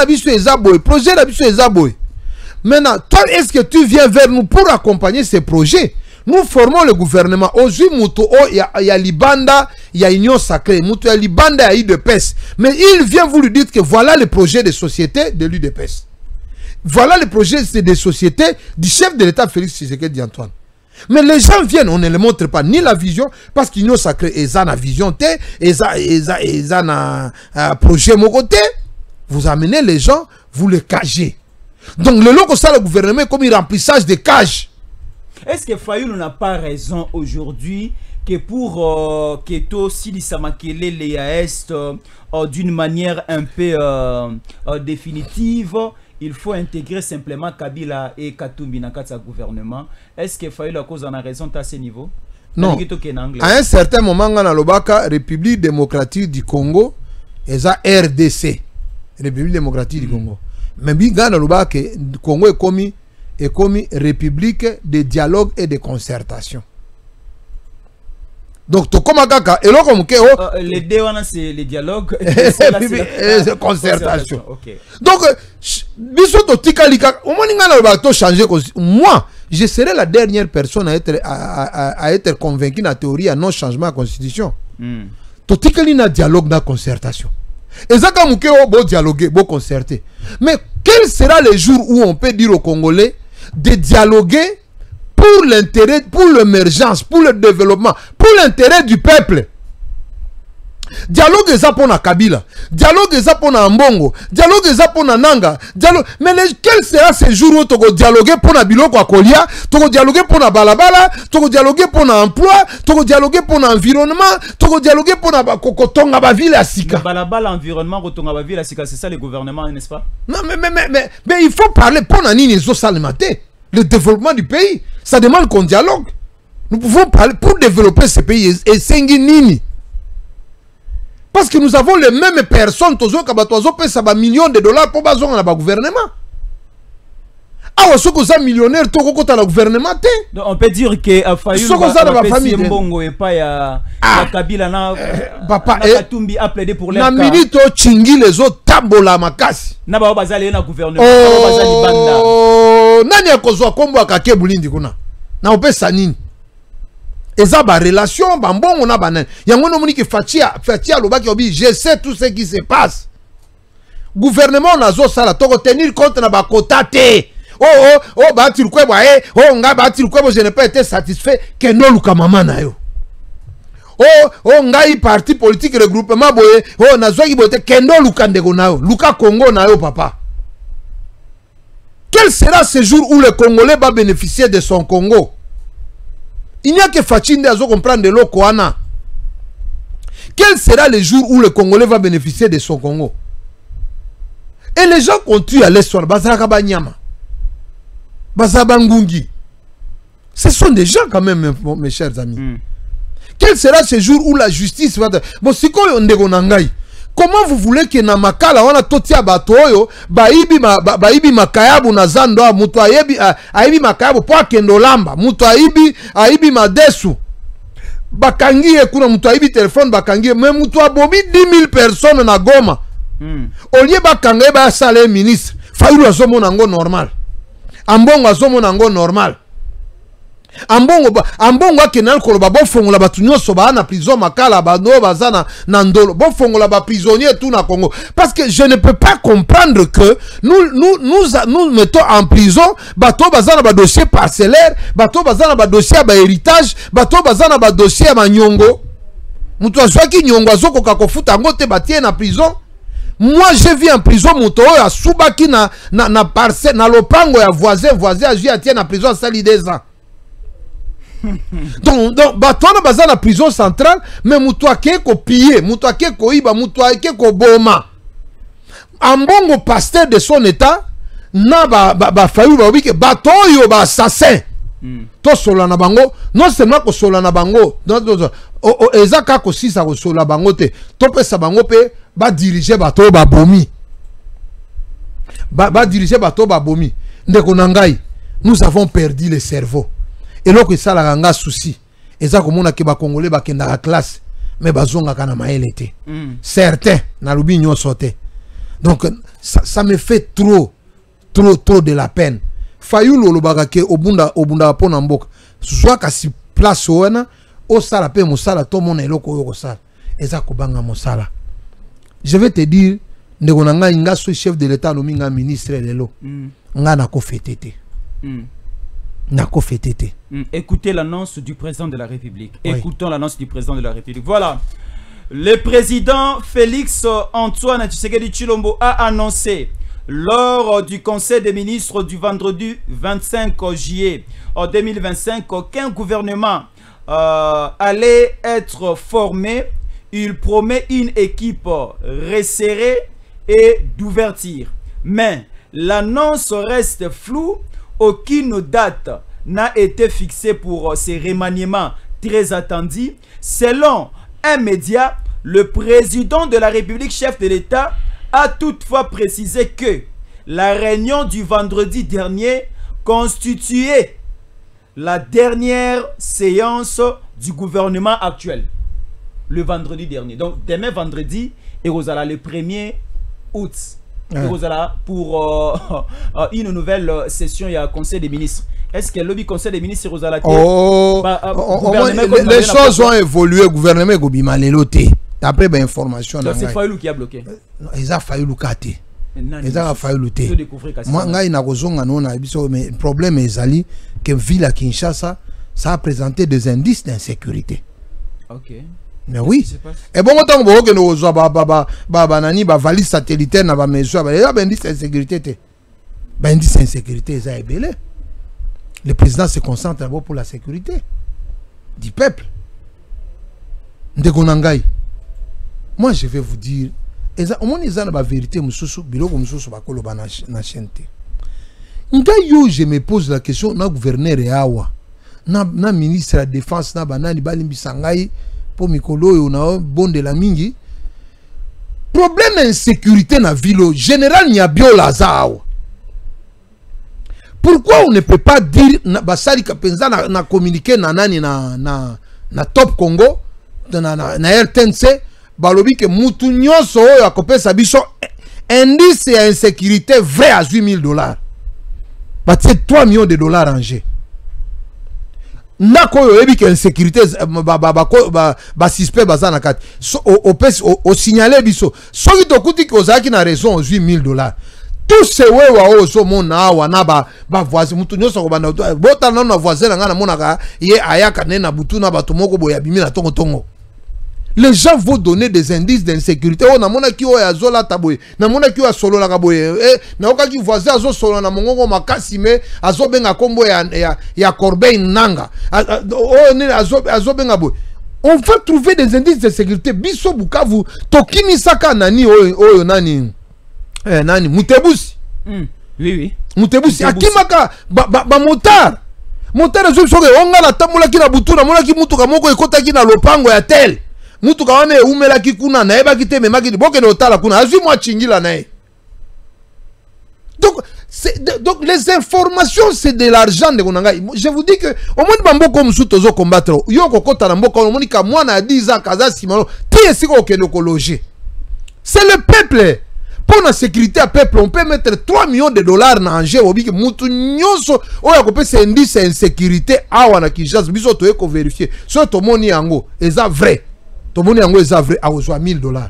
Maintenant, toi, est-ce que tu viens vers nous pour accompagner ces projets? Nous formons le gouvernement. Aujourd'hui, il y a Libanda, il y a Union Sacrée. Il y a Libanda, il y a UDPS. Mais il vient vous lui dire que voilà le projet de société de l'UDPS. Voilà le projet de société du chef de l'État Félix Tshisekedi Antoine. Mais les gens viennent, on ne les montre pas ni la vision, parce qu'ils n'ont sacré, ils ont la vision, ils ont un projet mon côté. Vous amenez les gens, vous les cagez. Donc le logo ça le gouvernement comme un remplissage des cages. Est-ce que Fayoulou n'a pas raison aujourd'hui que pour que tout Silisamakele les AEST d'une manière un peu définitive, il faut intégrer simplement Kabila et Katumbi dans le gouvernement. Est-ce que Fayoulou a cause en a raison à ce niveau? Non. À un certain moment, dans la République démocratique du Congo, et ça RDC, République démocratique du Congo. Mais dans le Congo est commis République de dialogue et de concertation. Donc, les deux, c'est le dialogue et la concertation. Okay. Donc, moi, je serai la dernière personne à être convaincu dans la théorie à non-changement de la Constitution. Il y a dialogue dans la concertation. Et ça, quand on dialoguer, on concerter. Mais quel sera le jour où on peut dire aux Congolais de dialoguer pour l'intérêt, pour l'émergence, pour le développement, pour l'intérêt du peuple? Dialogue est ça pour la Kabila, dialogue est ça pour la Mbongo, dialogue est ça pour la Nanga, dialogue. Mais quel sera ce jour où tu vas dialoguer pour la Biloko à Kolia, tu vas dialoguer pour la Balabala, tu vas dialoguer pour l'emploi, tu vas dialoguer pour l'environnement, tu vas dialoguer pour la Kotonga Baville à Sika. Balabala, environnement, Kotonga Baville à Sika, c'est ça le gouvernement, n'est-ce pas? Non, mais il faut parler pour la Nini Zosalimate, le développement du pays. Ça demande qu'on dialogue. Nous pouvons parler pour développer ce pays et Sengi Nini. Parce que nous avons les mêmes personnes, millions de dollars pour baser dans le gouvernement. awa soko za millionnaire to kokota na gouvernement te. Donc on peut dire que Fayulu soko za na ba famille mbongo et pas ya Kabila na papa Katumbi a plaidé pour leur na minute o chingi les autres tambola makasi na ba bazali na gouvernement ba bazali banda nani akozwa kombo akake bulindi kuna na opesa nini eza ba relation ba mbongo na banane yango no moni ki fatia lobaki obi je sais tout ce qui se passe gouvernement nazo sala to tenir compte na ba quota te oh bati lukwebo nga bati lukwebo je n'ai pas été satisfait que no luka mama na yo ngai parti politique regroupement boye nazo ki bote kendo luka ndeko na yo luka Congo na yo papa. Quel sera ce jour où le Congolais va bénéficier de son Congo? Il n'y a que Fachinde à comprendre de l'Okoana. Quel sera le jour où le Congolais va bénéficier de son Congo? Et les gens qu'on tue à l'Est, Bazarabanyama, Bazabangungi, ce sont des gens quand même, mes chers amis. Quel sera ce jour où la justice va... Bon, c'est quoi on dégonangaï? Comment vous voulez que na makala wana totia batoyo baibi makayabu na zando mutu aibi makayabu po akendo lamba mutu aibi madesu bakangie kuna mutu aibi telefone bakangie mais mutu abomi 10 000 personnes na Goma olie bakangie ba sale ministre Fayulu azomona ngo normal ambongo azomona ngo normal ambongo akenal koloba bofongola batu nyonso ba na prison makala bano bazana na ndolo bofongola ba prisonnier tout na Congo parce que je ne peux pas comprendre que nous mettons en prison bato bazana ba dossier parcellaire bato bazana ba dossier ba héritage bato bazana ba dossier ba nyongo mutu azwaki nyongo azoko kakofuta ngote batie na prison. Moi je vis en prison muto a subaki na parcelle na lopango ya voisin azui atie na prison sali 2 ans. donc batona baza na prison centrale mais mutu akeko piller mutu akeko iba mutu akeko boma ambongo pasteur de son état na ba Fayulu ba wike batoyo ba assassin to sola na bango non seulement ko sola na bango ezaka ko sisa ko sola bango te to pesa bango pe ba diriger bato ba bomi ba diriger bato ba bomi ndeko nangai nous avons perdu le cerveau. Et là que ça la ganga souci et ça comme on a que ba congolais ba kenda la classe mais bazonga kana maelete certains na lubi nyo sauté donc ça me fait trop de la peine. Fayulu lobaka ke obunda pona mboka soit kasi place wana o sala pe mosala to mona eloko yo ko sala et ça ko banga mosala. Je vais te dire ndeko nanga inga so chef de l'état no minga ministre lelo nga na ko fetete Écoutez l'annonce du président de la République. Oui. Écoutons l'annonce du président de la République. Voilà. Le président Félix Antoine Tshisekedi Tshilombo a annoncé lors du conseil des ministres du vendredi 25 juillet 2025 qu'un gouvernement allait être formé. Il promet une équipe resserrée et d'ouverture. Mais l'annonce reste floue. Aucune date n'a été fixée pour ces remaniements très attendus. Selon un média, le président de la République, chef de l'État, a toutefois précisé que la réunion du vendredi dernier constituait la dernière séance du gouvernement actuel. Le vendredi dernier. Donc, demain vendredi, et vous allez le 1er août. Pour une nouvelle session, il y a un conseil des ministres. Est-ce que le conseil des ministres les choses ont évolué. Le gouvernement Gobima Leloté. D'après l'information. C'est Fayulu qui a bloqué. Ils ont Fayulu Kate. Ils ont Fayulu Té. Moi, le problème est que ville à Kinshasa, ça a présenté des indices d'insécurité. Ok. Mais oui. Et bon, autant que nous avons nani valise satellitaire na ba mesure ba indice d'insécurité. Indice d'insécurité ça est belé. Le président se concentre d'abord pour la sécurité du peuple. Ndegonangai. Moi je vais vous dire au moins ils ont la vérité mususu biloko mususu ba koloba na chente. Ngai yo je me pose la question na gouverneur yawa na ministre de la défense na banani balimbi sangai pour mikolo yo na bon de la mingi problème d'insécurité na ville général Nyabiola zao Pourquoi on ne peut pas dire basali kapenza na communiquer na nani na Top Congo na RTNC balobi que mutu nyonso oyo akopesa biso indice ya insécurité vrai à $8,000. Batie 3 millions de dollars en jeu. Nako yo ebi que insécurité ba suspect bazana kati. Au signaler biso. Soki tokuti ko zaki na raison aux $8,000. Tout ce wewa ozo mona wana ba voisin mutu nyonso ko bana bota na voisin nga na monaka ye ayaka ne na butu na bato moko boya bimi na tongo. Les gens vont donner des indices d'insécurité. Oh, namona ki o ya zola taboye. Namona ki o ya solo la kaboye. Na oka ki voisin azo solo na mongongo makasi me azo benga kombo ya Corbeil Nanga. Oh ne azo benga boye. On va trouver des indices de sécurité. Biso Bukavu tokimi saka nani oyo nani. Nani Mutebusi. Oui. Mutebusi akimaka ba motard. Motard azo soke onga na tamula ki na butu na mona ki mutuka moko ekota ki na lopango ya tel. Mutuka wane umela ki kuna na eba ki te memaki boke no tala kuna azwi mwa chingila na e. Donc les informations c'est de l'argent de konanga. Je vous dis que au moins bamboko musuto zo combattre yo kokota na mboka on monika mwana ya 10 ans kaza simano tie siko kendo ko loger. C'est le peuple. Pour la sécurité à peuple, on peut mettre 3 millions de dollars dans un jeu. Obi que mutu nyonso o ya kopesa indice insécurité awa na Kinshasa biso to eko vérifier. So to moni yango eza vrai. To moni yango eza vrai a ozo $1,000.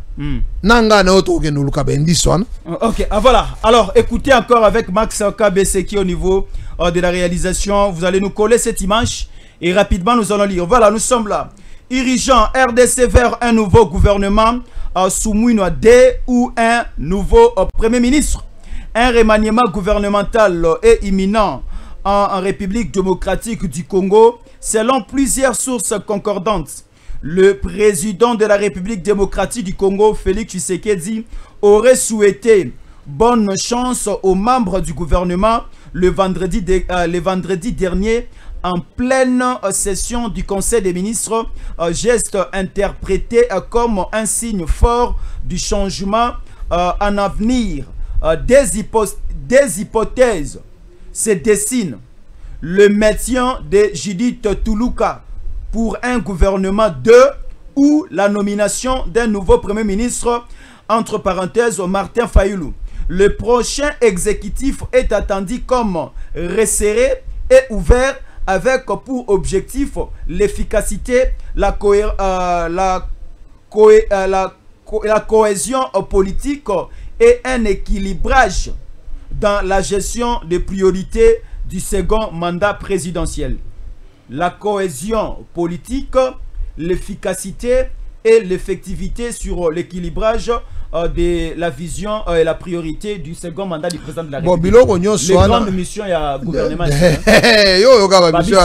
Nanga na oto okendo luka ba indice wana. OK, voilà. Alors écoutez encore avec Max KBC qui au niveau de la réalisation, vous allez nous coller cette image et rapidement nous allons lire. Voilà, nous sommes là. Dirigeant RDC vers un nouveau gouvernement. Soumouino D ou un nouveau Premier ministre. Un remaniement gouvernemental est imminent en République démocratique du Congo. Selon plusieurs sources concordantes, le président de la République démocratique du Congo, Félix Tshisekedi, aurait souhaité bonne chance aux membres du gouvernement le vendredi dernier en pleine session du Conseil des ministres, geste interprété comme un signe fort du changement en avenir. Des hypothèses se dessinent. Le maintien de Judith Tuluka pour un gouvernement ou la nomination d'un nouveau Premier ministre, entre parenthèses, Martin Fayulu. Le prochain exécutif est attendu comme resserré et ouvert avec pour objectif l'efficacité, la cohésion politique et un équilibrage dans la gestion des priorités du second mandat présidentiel. La cohésion politique, l'efficacité et l'effectivité sur l'équilibrage de la vision et la priorité du second mandat du président de la République. Les grandes missions, il y a gouvernement.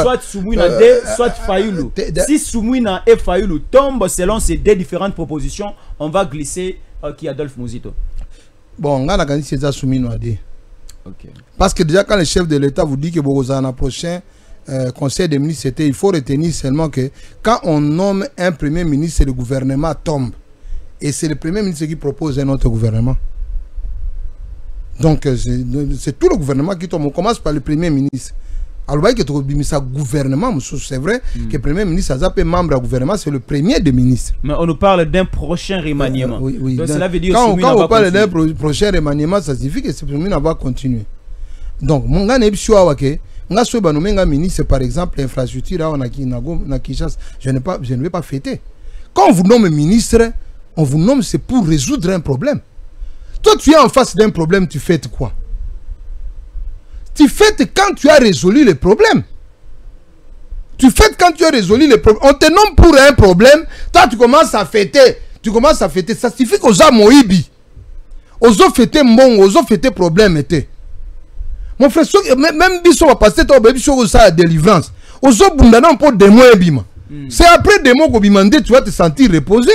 Soit Soumouina D, soit Fayulu. Si Soumouina et Fayulu tombent selon ces deux différentes propositions, on va glisser qui Adolphe Mouzito. Bon, on a gagné ces Soumouina D. Parce que déjà quand le chef de l'État vous dit que Bogozana prochain Conseil des ministres, il faut retenir seulement que quand on nomme un Premier ministre, le gouvernement tombe. Et c'est le Premier ministre qui propose un autre gouvernement. Donc c'est tout le gouvernement qui tombe. On commence par le Premier ministre. Alors que le gouvernement, c'est vrai que le Premier ministre a membre du gouvernement, c'est le premier des ministres. Mais on nous parle d'un prochain remaniement. Oui. Donc cela veut dire quand on parle d'un prochain remaniement, ça signifie que ce Premier va continuer. Donc mon gars n'est pas sûr que ministre, par exemple, l'infrastructure, je ne vais pas fêter. Quand on vous nomme ministre, on vous nomme, c'est pour résoudre un problème. Toi, tu es en face d'un problème, tu fêtes quoi? Tu fêtes quand tu as résolu le problème. Tu fêtes quand tu as résolu le problème. On te nomme pour un problème, toi, tu commences à fêter. Ça signifie qu'aux gens moïbi. Aux autres fêter bon, aux autres fêter problème. Mon frère, même si on va passer ton bébé sur la délivrance, aux autres bundana pour des mois bima. C'est après des mois qu'on tu vas te sentir reposé.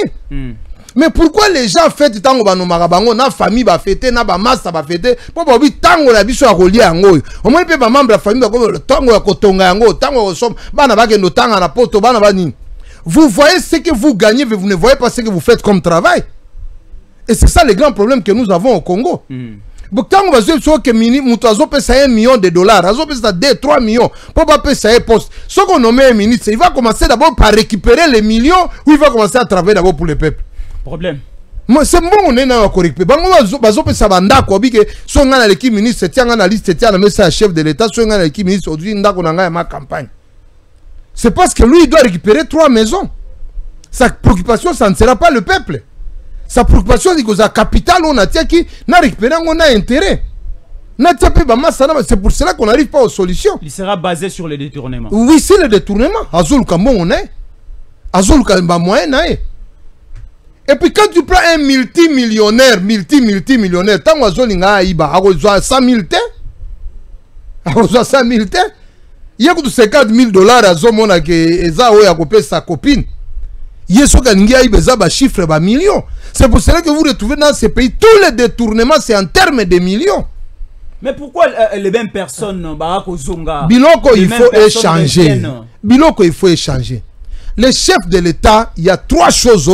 Mais pourquoi les gens fêtent tant que nous na famille va fêter, na ba massa va fêter, pour pas obi tango la biso a relier ango. Au moins peut ba membre de la famille comme tango ya kotonga ango, tango som bana ba ke no tanga na poto bana ba ni. Vous voyez ce que vous gagnez, mais vous ne voyez pas ce que vous faites comme travail. Et c'est ça le grand problème que nous avons au Congo. Quand vous avez que mutu azopesa 1 million de dollars, azopesa 2-3 millions, pour pas payer sa poste. Ce qu'on nomme un ministre, il va commencer d'abord par récupérer les millions ou il va commencer à travailler d'abord pour le peuple. Problème. C'est bon, on est dans la correcte. Bango bazopesa banda ko bike so ngana l'équipe ministre tiens ngana liste tiens na message chef de l'état so ngana l'équipe ministre aujourd'hui ndako na ma campagne. C'est parce que lui il doit récupérer 3 maisons. Sa préoccupation ça ne sera pas le peuple. Sa préoccupation c'est que sa capitale on a tiens qui n'a récupéré on a intérêt. C'est pour cela qu'on n'arrive pas aux solutions. Il sera basé sur le détournement. Oui, c'est le détournement. Azul Kambo on est. Azul Kamba moyen nae. Et puis quand tu prends un multimillionnaire, tant que Azolinga Aïba, a 100 000 te, a 100 000 te, il y a 50 000 dollars à Zomona qui est à copier sa copine. Il y a ce qu'il a chiffre à millions. C'est pour cela que vous retrouvez dans ces pays, tous les détournements, c'est en termes de millions. Mais pourquoi les mêmes personnes, Biloko, il faut échanger. Biloko, il faut échanger. Les chefs de l'État, il y a 3 choses.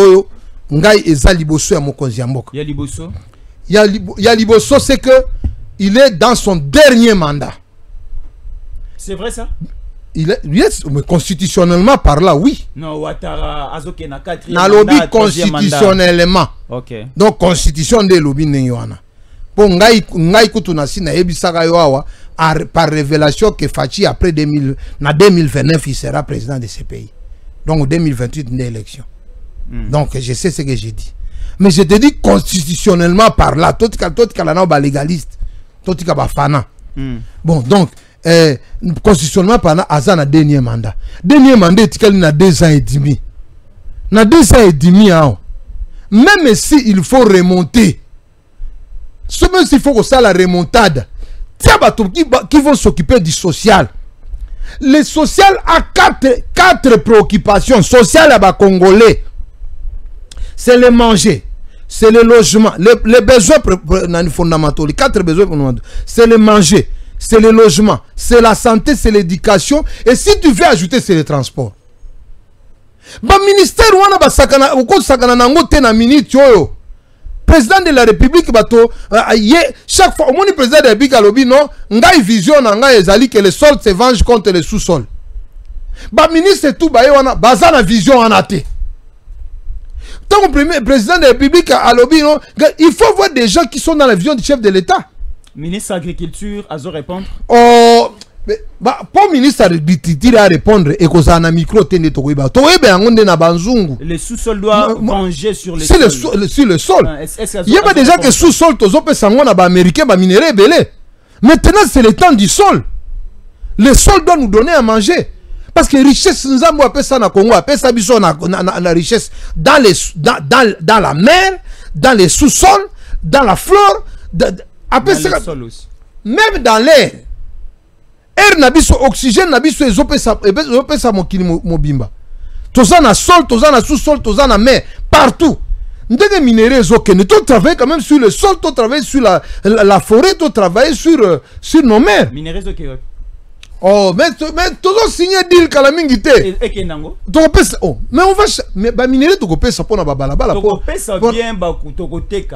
Ngai eza liboso ya mokonzi ya mboka. Ya liboso. Ya liboso c'est que il est dans son dernier mandat. C'est vrai ça? Il est, yes, mais constitutionnellement par là, oui. Non, Ouattara azoke na 4e mandat. Na lobby constitutionnellement. OK. Donc constitution de lobby nyoana. Pour ngai kutunasi na ebisaka yo awa par révélation que Fachi après 2029 il sera président de ce pays. Donc en 2028 une élection. Donc je sais ce que j'ai dit. Mais je te dis constitutionnellement par là, tout le légaliste, tout le fana. Bon, donc, constitutionnellement par là, Azan a dernier mandat. Dernier mandat, il a 2 ans et demi. Il a 2 ans et demi, même si il faut remonter, même s'il faut que ça la remontade, qui vont s'occuper du social. Le social a 4 préoccupations sociales à Congolais. C'est le manger, c'est le logement, les besoins fondamentaux, les 4 besoins fondamentaux. C'est le manger, c'est le logement, c'est la santé, c'est l'éducation. Et si tu veux ajouter, c'est le transport. Le ministère président de la République, chaque fois, le président de la République a dit non, il y a une vision que le sol se venge contre le sous-sol. Le ministre tout il y a une vision en athée. Tant que le président de la République a lobby, il faut voir des gens qui sont dans la vision du chef de l'État. Ministre de l'Agriculture, à répondre. Oh, pour ministre de l'Agriculture à répondre, et que ça a un micro, le sous-sol doit ranger sur le sol. Sur le sol. Il y a pas déjà que sous-sol, américain, minerai belé. Maintenant, c'est le temps du sol. Le sol doit nous donner à manger. Parce que richesse, nous avons appelé ça na Congo, appelé ça la richesse dans la mer, dans les sous-sols, dans la flore, appelé ça même dans l'air. Air nabiso, oxygène nabiso, ils ont ça mobimba. Toza na sol, toza na sous-sol, toza na mer, partout. Nous avons minéraux, nous travaillons quand même sur le sol, nous travaillons sur la forêt, nous travaillons sur nos mers. Minéraux, oh, mais toujours signé deal Kalamingite. Et Kenango. Oh, mais on va. Mais minéraux, tu peux ça pour la balabala.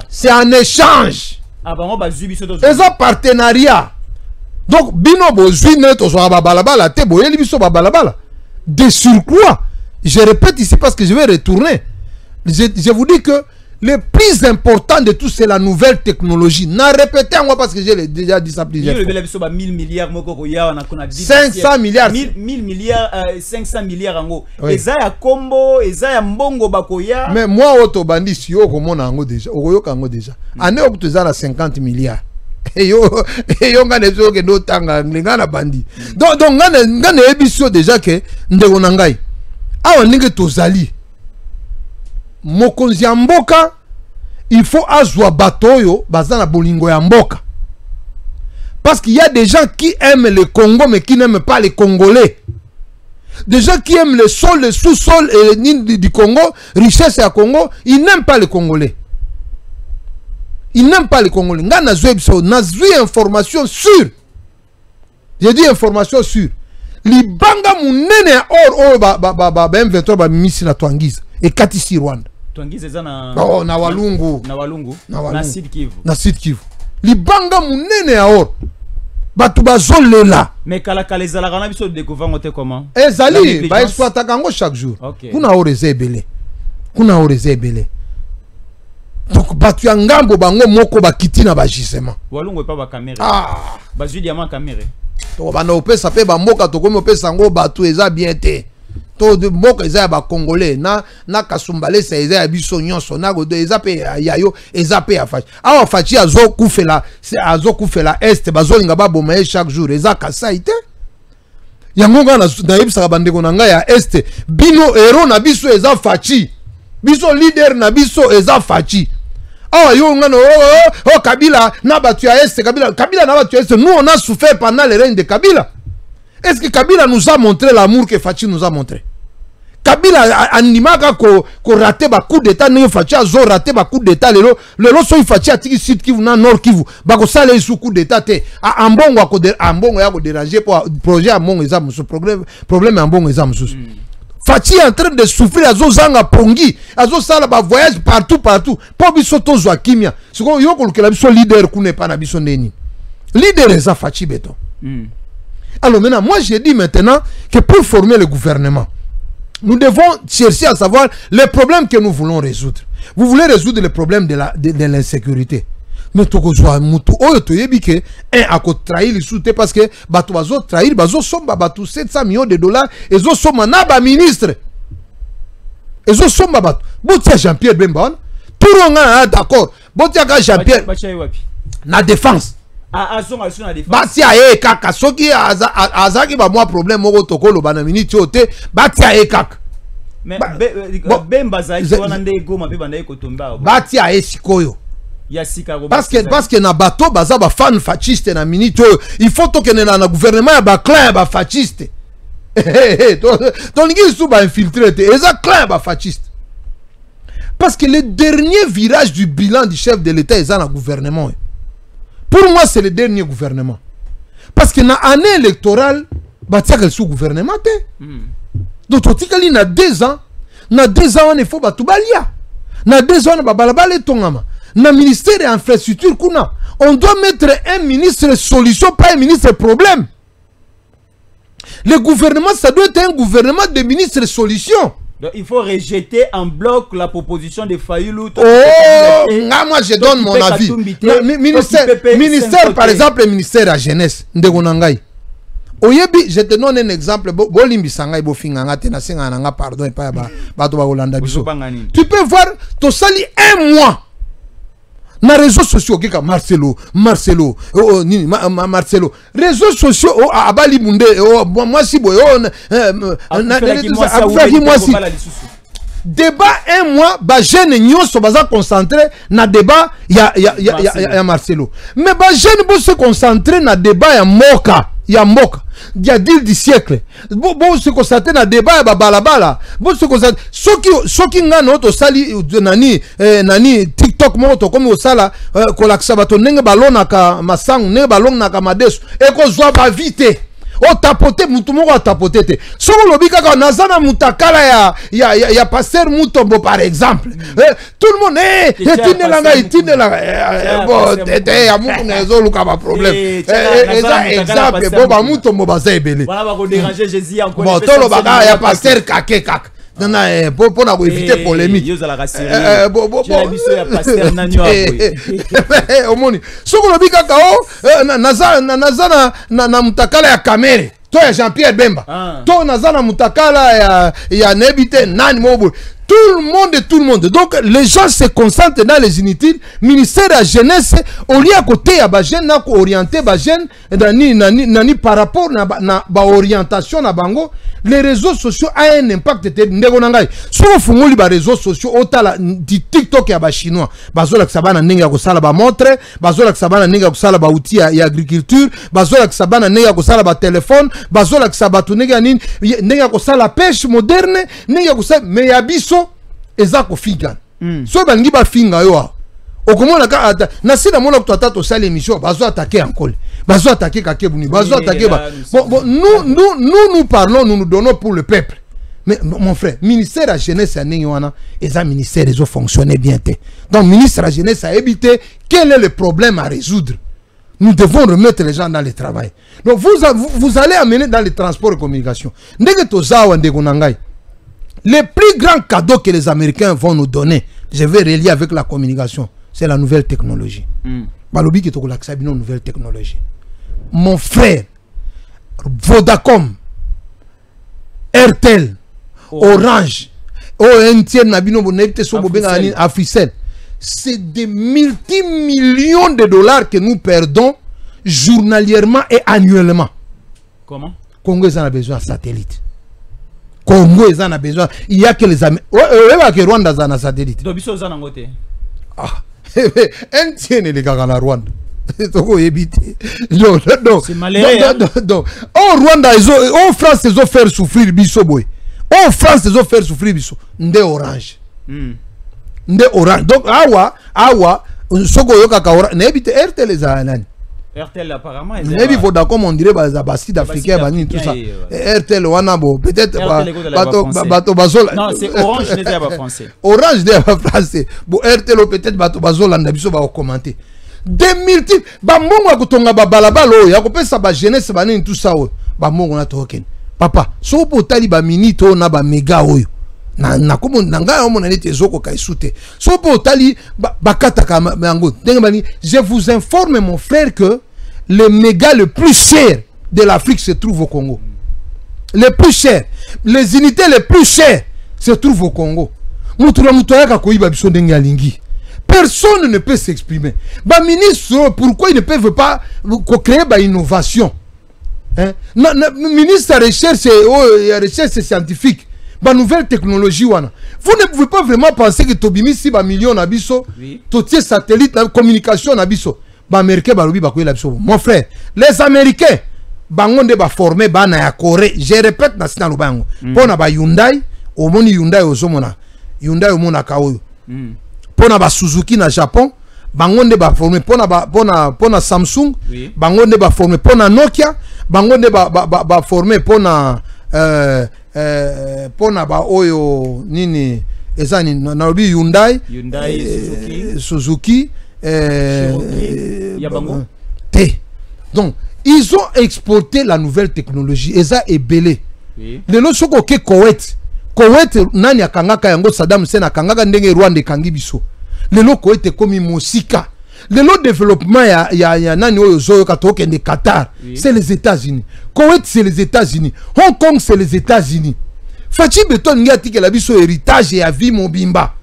C'est un échange. C'est un partenariat. Donc, bino bozui neto so balabala te boyeli biso balabala. De surcroît, je répète ici parce que je vais retourner. Je vous dis que le plus important de tout, c'est la nouvelle technologie. N'a répété moi parce que j'ai déjà dit ça plusieurs fois. 1000 milliards, 500 milliards. 1000 milliards, 500 milliards. Ezaya Kombo, Ezaya Mbongo Bakoya. Mais moi, auto bandit, si yo komona ango déjà. Oyo kango déjà. Année où tu as 50 milliards. Et yo ngane zo ke no tanga ngana bandi. Donc ngane ebiso déjà que ndeko nangai. Awa ninge tozali. Mokonzi ya mboka, il faut azwa batoyo bazana bolingo ya mboka. Parce qu'il y a des gens qui aiment le Congo mais qui n'aiment pas les Congolais. Des gens qui aiment le sol, le sous-sol et le du Congo, richesse à Congo, ils n'aiment pas les Congolais. Ils n'aiment pas les Congolais. N'a zui information sûre. J'ai dit information sûre. Li banga munene or M23 ba misi na Twangiza et Katisi Rwanda. Twangiza na oh na Walungu. Na Sud Kivu. Na Sud Kivu. libanga munene ya or batu bazolela mais kala ezalaka na biso découvrir ngote comment ezali ba exploiter kango chaque jour kuna or ezebele donc batu ya ngambo bango moko bakiti na bagisement walungu pa ba caméra bazui diamant caméra to bana opesa pe ba mboka to komi opesa ngo batu eza bien te to de mboka eza ba congolais na kasumbale sa eza ya biso nyonso na go eza pe yayo eza pe afachi awa fachi azokufela est bazolinga baboma chaque jour eza kasaite yango ngana na yebisa bandeko na ngai ya est bino hero na biso eza fachi biso leader na biso eza fachi. Oh, yo ngano Kabila na batu ya est Kabila na batu ya est, nous on a souffert pendant le règne de Kabila. Est-ce que Kabila nous a montré l'amour que Fachi nous a montré? Kabila animaka ko raté ba coup d'état ne Fachi a zo raté ba coup d'état lelo so Fachi atiki sud Kivu na nord Kivu ba ko sala sous coup d'état te ambongo ya ko déranger pour projet ambongo eza musu problème ambongo eza musu. Fachi est en train de souffrir à Zozanga Pongi, à Zosala ba voyage partout. Pour bisoto zwa kimia. Ce qu'on yo ko la biso leader kune pa na biso neni. Leader eza Fachi beton. Alors maintenant, moi j'ai dit maintenant que pour former le gouvernement, nous devons chercher à savoir les problèmes que nous voulons résoudre. Vous voulez résoudre les problèmes de l'insécurité. Mais toko zwa mutu oyo to yebi ke a ko trahir li soute parce que batu bazo trahir bazo somba batu 700 millions de dollars ezo soma na ba ministre ezo somba batu botia Jean-Pierre Bemba tout nga d'accord botia ka Jean-Pierre na défense batia e kaka soki azaki ba moi problème moko tokolo bana minute ote batia e kaka Bemba za wana ndego mabe banda ekotomba batia e sikoyo parce que na bateau baza ba fan fasciste na minute il faut que na gouvernement ya ba clan ba fasciste ton ngi sou ba infiltré te eza clan ba fasciste parce que le dernier virage du bilan du chef de l'état est dans le gouvernement. Pour moi c'est le dernier gouvernement parce que na année électorale batia que sous gouvernement te donc otikali na 2 ans on il faut batu balia na 2 ans ba balabala tongama. Na ministère de l'infrastructure, on doit mettre un ministre solution, pas un ministre problème. Le gouvernement, ça doit être un gouvernement de ministres solution. Donc, il faut rejeter en bloc la proposition de Fayulu. Moi je donne mon avis. Ministère, par exemple, le ministère de la jeunesse. Oyebi, je te donne un exemple. Tu peux voir, tu sali 1 mois. Na réseaux sociaux kika Marcelo réseaux sociaux abali bunde moi si boy débat 1 mois ba jeune nyonso baza concentré na débat ya Marcelo mais ba jeune bo se concentrer na débat ya mboka dia deal du siècle bon se concentrer na débat ya balabala bon se concentrer soki ngano to sali nani TikTok mo to comme osala ko laksa bato ndenge balonaka masangu ndenge balonaka madeso e ko zwa ba vite o tapoter mutu moko tapoter te soko lobika ka nazana mutakala ya pasteur Mutombo par exemple tout le monde itinelanga bon tete ya muku nezo luka ba problème exemple bon ba Mutombo bazebele voilà ba ko déranger Jésus encore bon tolo baka ya pasteur kake kaka nana pour na ko éviter polémique omoni soko lobika ka nazana na mutakala ya kamere to ya Jean-Pierre Bemba to nazana mutakala ya nebite nani mobo tout le monde. Donc les gens se concentrent dans les inutiles. Ministère de la jeunesse au lieu à côté ya ba jeune na ko orienter ba jeune nani par rapport na ba orientation na bango. Les réseaux sociaux a un impact te ndeko nangai. So fungoli ba réseaux sociaux otala di TikTok ya ba chinois. Bazola ksabana ninga ko sala ba montre, bazola ksabana ninga ko sala ba outil ya agriculture, bazola ksabana ninga ko sala ba téléphone, bazola ksabatu ninga ninga ko sala pêche moderne, ninga ko sala mais ya biso eza ko finga. So bangi ba finga yo. Okomona ka na sina mona ko tata to sala émission bazo attaquer encore. Bazo attaquer Kakebuni, bazo attaquer ba. Bon nous parlons, nous donnons pour le peuple. Mais mon frère, ministère de la jeunesse et un ministère ils ont fonctionné bien. Donc ministre de la jeunesse a évité quel est le problème à résoudre. Nous devons remettre les gens dans le travail. Donc vous allez amener dans les transports et communications. Le plus grand cadeau que les Américains vont nous donner, je vais relier avec la communication, c'est la nouvelle technologie. Balobi qui est une nouvelle technologie. Mon frère, Vodacom, Airtel, Orange, c'est des multimillions de dollars que nous perdons journalièrement et annuellement. Comment? Congo en a besoin de satellite. Congo en a besoin. Il y a que les Américains. Rwanda en a satellite. Ah, un tien les gars en Rwanda. C'est malheureux. Oh Rwanda, oh France, ils ont fait souffrir Bissoboy. Oh France, ils ont fait souffrir Bisso. Nde Orange. Nde Orange. Donc awa soko yoka ka Orange. N'habite RTL les anani. RTL apparemment. N'habite Vodacom on dirait basi d'Africain bani tout ça. RTL wanabo peut-être bato bazol. Non c'est Orange n'est pas français. Orange n'est pas français. Bon RTL peut-être bato bazol na biso ba commenter. Des multiples bamongo akotonga babalabalo ya kopesa ba jeunesse banini tout ça bamongo na token papa so po tali ba minute na ba mega oyo na komo nanga omona nete zoko kaisute so po tali bakata ka mango je vous informe mon frère que le méga le plus cher de l'Afrique se trouve au Congo. Le plus cher, les unités les plus chères se trouvent au Congo. Mutura mutoyaka koiba biso ndenge alingi. Personne ne peut s'exprimer. Bah ministre, pourquoi ils ne peuvent pas créer une innovation? Hein? Ministre de la recherche scientifique, bah nouvelle technologie wana. Vous ne pouvez pas vraiment penser que Tobimi si bah millions nabiso, totier satellite la communication nabiso, bah américain bah lobi bah quoi nabiso. Mon frère, les Américains, bah on de bah former bah na ya Corée. Je répète na sina lobango. Pour na bah Hyundai, au moni Hyundai au zomona, Hyundai au mona kaoyo. Pona ba Suzuki na Japon, bangonde ba formé pona Samsung, bangonde ba formé pona Nokia, bangonde ba formé pona ba oyo nini ezani na obi Hyundai, Suzuki, Yabango. Donc ils ont exporté la nouvelle technologie et ça est belé. Le lo soko ke Koweït nani akangaka yango Saddam Hussein akangaka ndenge Rwanda kangi biso. Lelo Koweït komi mosika. Lelo développement ya nani oyo zoyo katoke de Qatar, c'est les États-Unis. Koweït c'est les États-Unis. Hong Kong c'est les États-Unis. Fachi Beton ngati ke la biso héritage ya vie mobimba.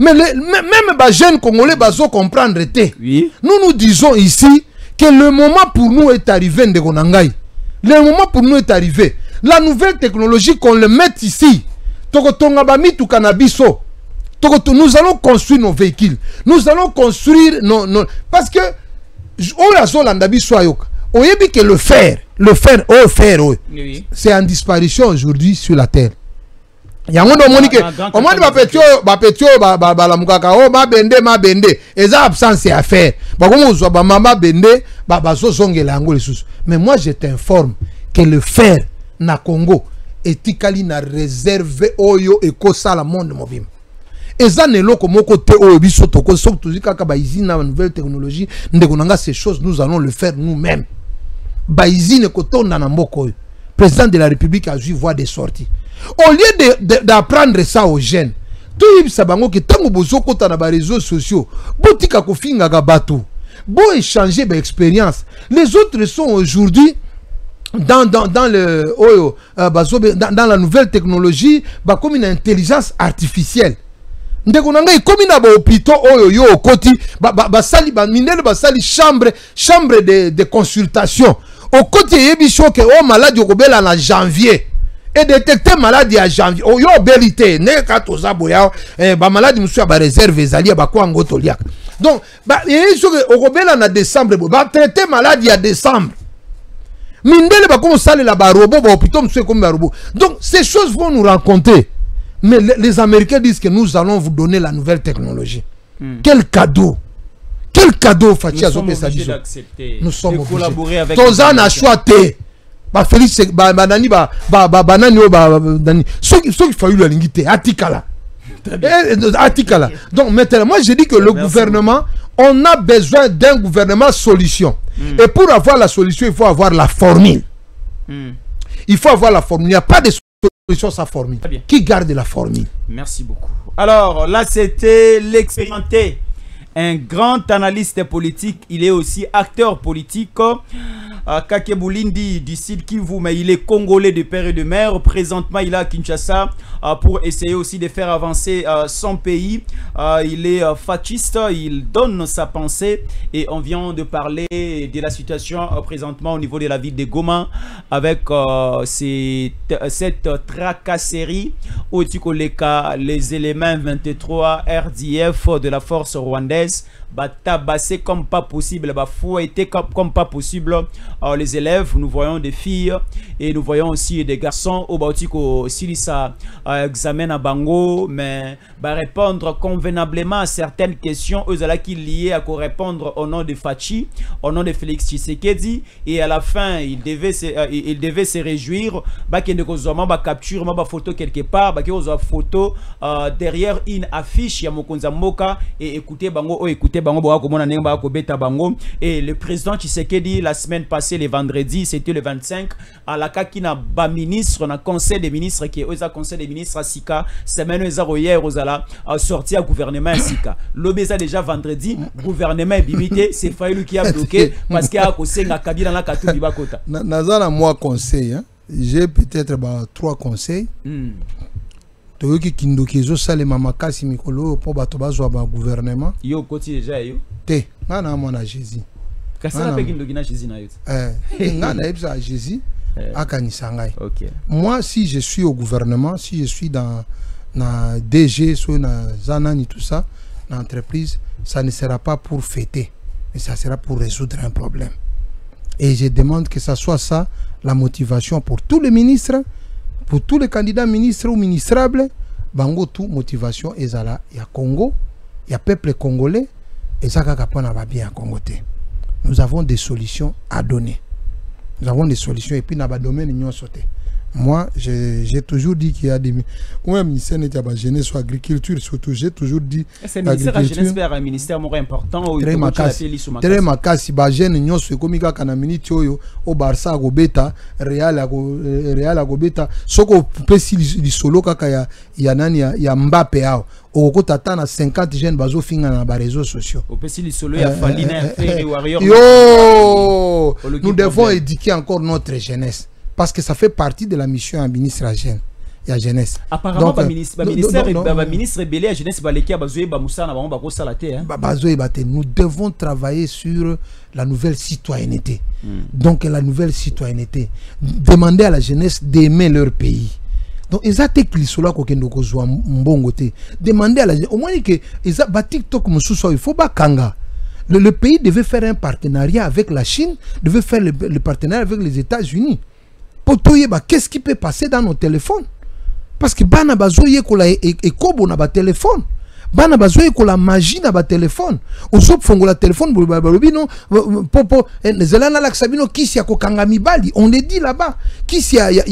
Mais même les jeunes Congolais bazo comprendre te. Nous disons ici que le moment pour nous est arrivé ndekonangai. Le moment pour nous est arrivé. La nouvelle technologie qu'on le mette ici. Nous allons construire nos véhicules. Nous allons construire nos... Parce que que le fer, c'est en disparition aujourd'hui sur la terre. Il y a un moment que au moins ma bende absence à faire. Mais moi je t'informe que le fer na Congo etikali na réserve oyo ekosala monde mobile. Eza neloko moko te oyo biso toko sok tuzika ka ba izine na nouvelle technologie ndekonanga ces choses nous allons le faire nous-mêmes. Ba izine kotonda na mboko oyo. Président de la République a dû voir des sorties. Au lieu d'apprendre ça aux jeunes, tout yibisa bango ke tango bozo kota na ba réseaux sociaux, botika kofinga ga bato. Bo échanger ba expérience. Les autres sont aujourd'hui dans la nouvelle technologie, comme une intelligence artificielle. Comme na hôpital oyo koti basali chambre de consultation. Au côté yebiso que malade okobela na janvier et détecter maladie à janvier. Oyo belité ne katoza boya maladie musu ba réserve ezali ba kwa ngoto liak. Donc yebiso que okobela na décembre ba traiter maladie à décembre. Mindele ba comme ça la robot ba hôpital monsieur comme robot. Donc ces choses vont nous rencontrer. Mais les Américains disent que nous allons vous donner la nouvelle technologie. Quel cadeau! Quel cadeau Fatia Zopé Sadiso. Nous sommes obligés d'accepter. Tozan a choisi. ba Félix banani banani dani ceux qui failli la lingité atikala. Atikala. Donc maintenant moi je dis que le gouvernement, on a besoin d'un gouvernement solution. Et pour avoir la solution, il faut avoir la formule. Il faut avoir la formule. Il n'y a pas de solution sans formule. Qui garde la formule? Merci beaucoup. Alors là, c'était l'expérimenté. Un grand analyste politique, il est aussi acteur politique. Kakeboulindi du site Kivu, mais il est congolais de père et de mère. Présentement, il est à Kinshasa pour essayer aussi de faire avancer son pays. Il est fasciste, il donne sa pensée et on vient de parler de la situation présentement au niveau de la ville de Goma avec cette tracasserie où les éléments 23 RDF de la force rwandaise tabasser comme pas possible, fouetter comme pas possible les élèves. Nous voyons des filles et nous voyons aussi des garçons au Bautiko Silisa examen à Bango, mais répondre convenablement à certaines questions eux qui liées à répondre au nom de Fachi, au nom de Félix Tshisekedi, et à la fin il devait se réjouir qu'il ne capture ma photo quelque part, qu'il y a photo derrière une affiche ya Mokonza Mboka et écoutez Bango et le président Tshisekedi la semaine passée, le vendredi, c'était le 25, à la Kakina ba ministre, na conseil des ministres qui est au conseil des ministres à Sika, semaine hier aux sorti à gouvernement Sika. L'obésa déjà vendredi, gouvernement bimité, c'est Faïlou qui a bloqué parce qu'il y a conseil na Kabila na Katubi Bakota. Nazana moi conseil, hein. J'ai peut-être 3 conseils. Toyoki kindokezo sale mamakasi mikolo po bato bazwa ba gouvernement yo koti déjà yo te ngana mwana Jésus kasala pe kindokina Jésus na yo ngana ebza Jésus akanisa ngai. OK. Moi si je suis au gouvernement, si je suis dans na DG so na zanani tout ça, na entreprise, ça ne sera pas pour fêter, mais ça sera pour résoudre un problème. Et je demande que ça soit ça la motivation pour tous les ministres, pour tous les candidats ministres ou ministrables. Bango tout motivation ezala ya Congo, ya peuple congolais, et ça kakapona va bien à Congo. Nous avons des solutions à donner. Nous avons des solutions et puis dans le domaine nous sauté. Moi, j'ai toujours dit qu'il y a des... Ouais, ministère de la jeunesse ou agriculture, surtout, j'ai toujours dit... C'est le ministère de la jeunesse vers un ministère important. Très makasi. Très makasi. Ba jeune nyon se komika kana minute oyo au Barça go beta, Real go beta. Soko pesi li solo kaka ya nani ya Mbappé ao. Oko tata na 50 jeunes bazo finga na ba réseaux sociaux. Au pesi li solo ya Falina Ferry Warrior. Yo! Nous devons éduquer encore notre jeunesse. Parce que ça fait partie de la mission à ministre à jeune. Il y a jeunesse. Apparemment, le ministre belé à jeunesse nous devons travailler sur la nouvelle citoyenneté. Donc la nouvelle citoyenneté. Demander à la jeunesse d'aimer leur pays. Donc ils ont demander à la jeunesse. Au moins que TikTok il faut pas kanga. Le pays devait faire un partenariat avec la Chine, devait faire le partenariat avec les États-Unis. Qu'est-ce qui peut passer dans nos téléphones? Parce que bana bazoye kola ekobo na ba téléphone, bana bazoye kola magie na ba téléphone. Osop fongola téléphone balobi non popo zelana la sabino kisi ya kokanga mibali, on le dit là-bas. Kisi ya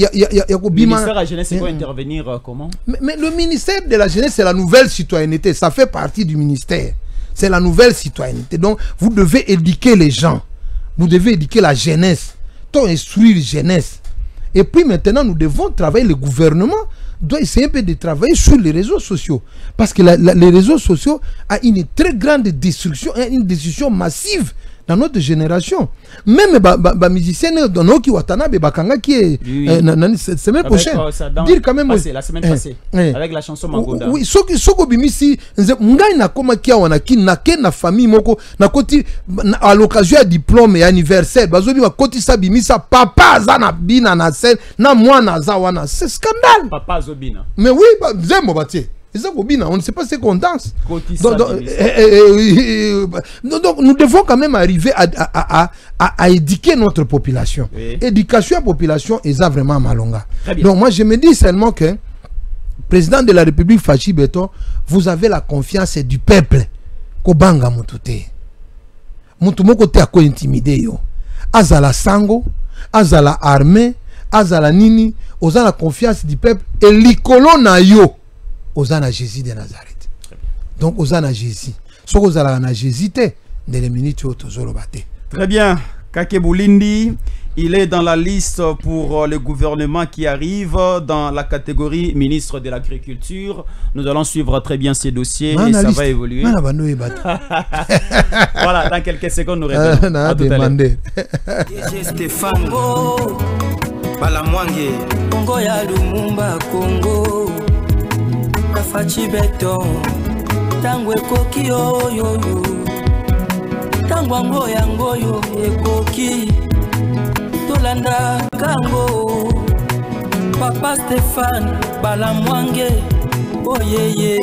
ko bima. Le ministère de la jeunesse va intervenir comment? Mais le ministère de la jeunesse c'est la nouvelle citoyenneté, ça fait partie du ministère. C'est la nouvelle citoyenneté. Donc vous devez éduquer les gens. Vous devez éduquer la jeunesse. Toi instruire la jeunesse. Et puis maintenant, nous devons travailler, le gouvernement doit essayer un peu de travailler sur les réseaux sociaux. Parce que les réseaux sociaux ont une très grande destruction, une destruction massive dans notre génération. Même les musiciens dans nos Watanabe Bakanga qui est semaine prochaine. Dire quand même la semaine passée avec la chanson Magoda. Oui, soko bimisi ngai na koma kia wana ki na ke na famille moko na koti à l'occasion ya diplôme et anniversaire bazobi ba koti sa bimisa papa azana bina na scène na mwana za wana, c'est scandale. Papa zobina. Mais oui, zembo batie. On ne sait pas ce qu'on danse. Donc nous devons quand même arriver à éduquer notre population. Oui. Éducation à la population est vraiment malonga. Donc moi je me dis seulement que président de la République Fachi Beto, vous avez la confiance du peuple. Kobanga mutute. Mutumoko te ako intimider yo. Azala sango, azala armée, azala nini, oza la confiance du peuple et likolo na yo oza na Jésus de Nazareth. Donc oza na Jésus. So ozala na Jésus te de les minutes tozolo bate. Très bien. Kake Boulindi, il est dans la liste pour le gouvernement qui arrive dans la catégorie ministre de l'Agriculture. Nous allons suivre très bien ces dossiers et ça va évoluer. Voilà, dans quelques secondes, nous revenons. À tout à l'heure. Stéphane Balamwange, Congo ya Lumumba, Congo, Kafachi Beton, Tangwe Koki yo. Tangwango yango yo ekoki tolanda kango Papa Stéphane Balamwange oyeye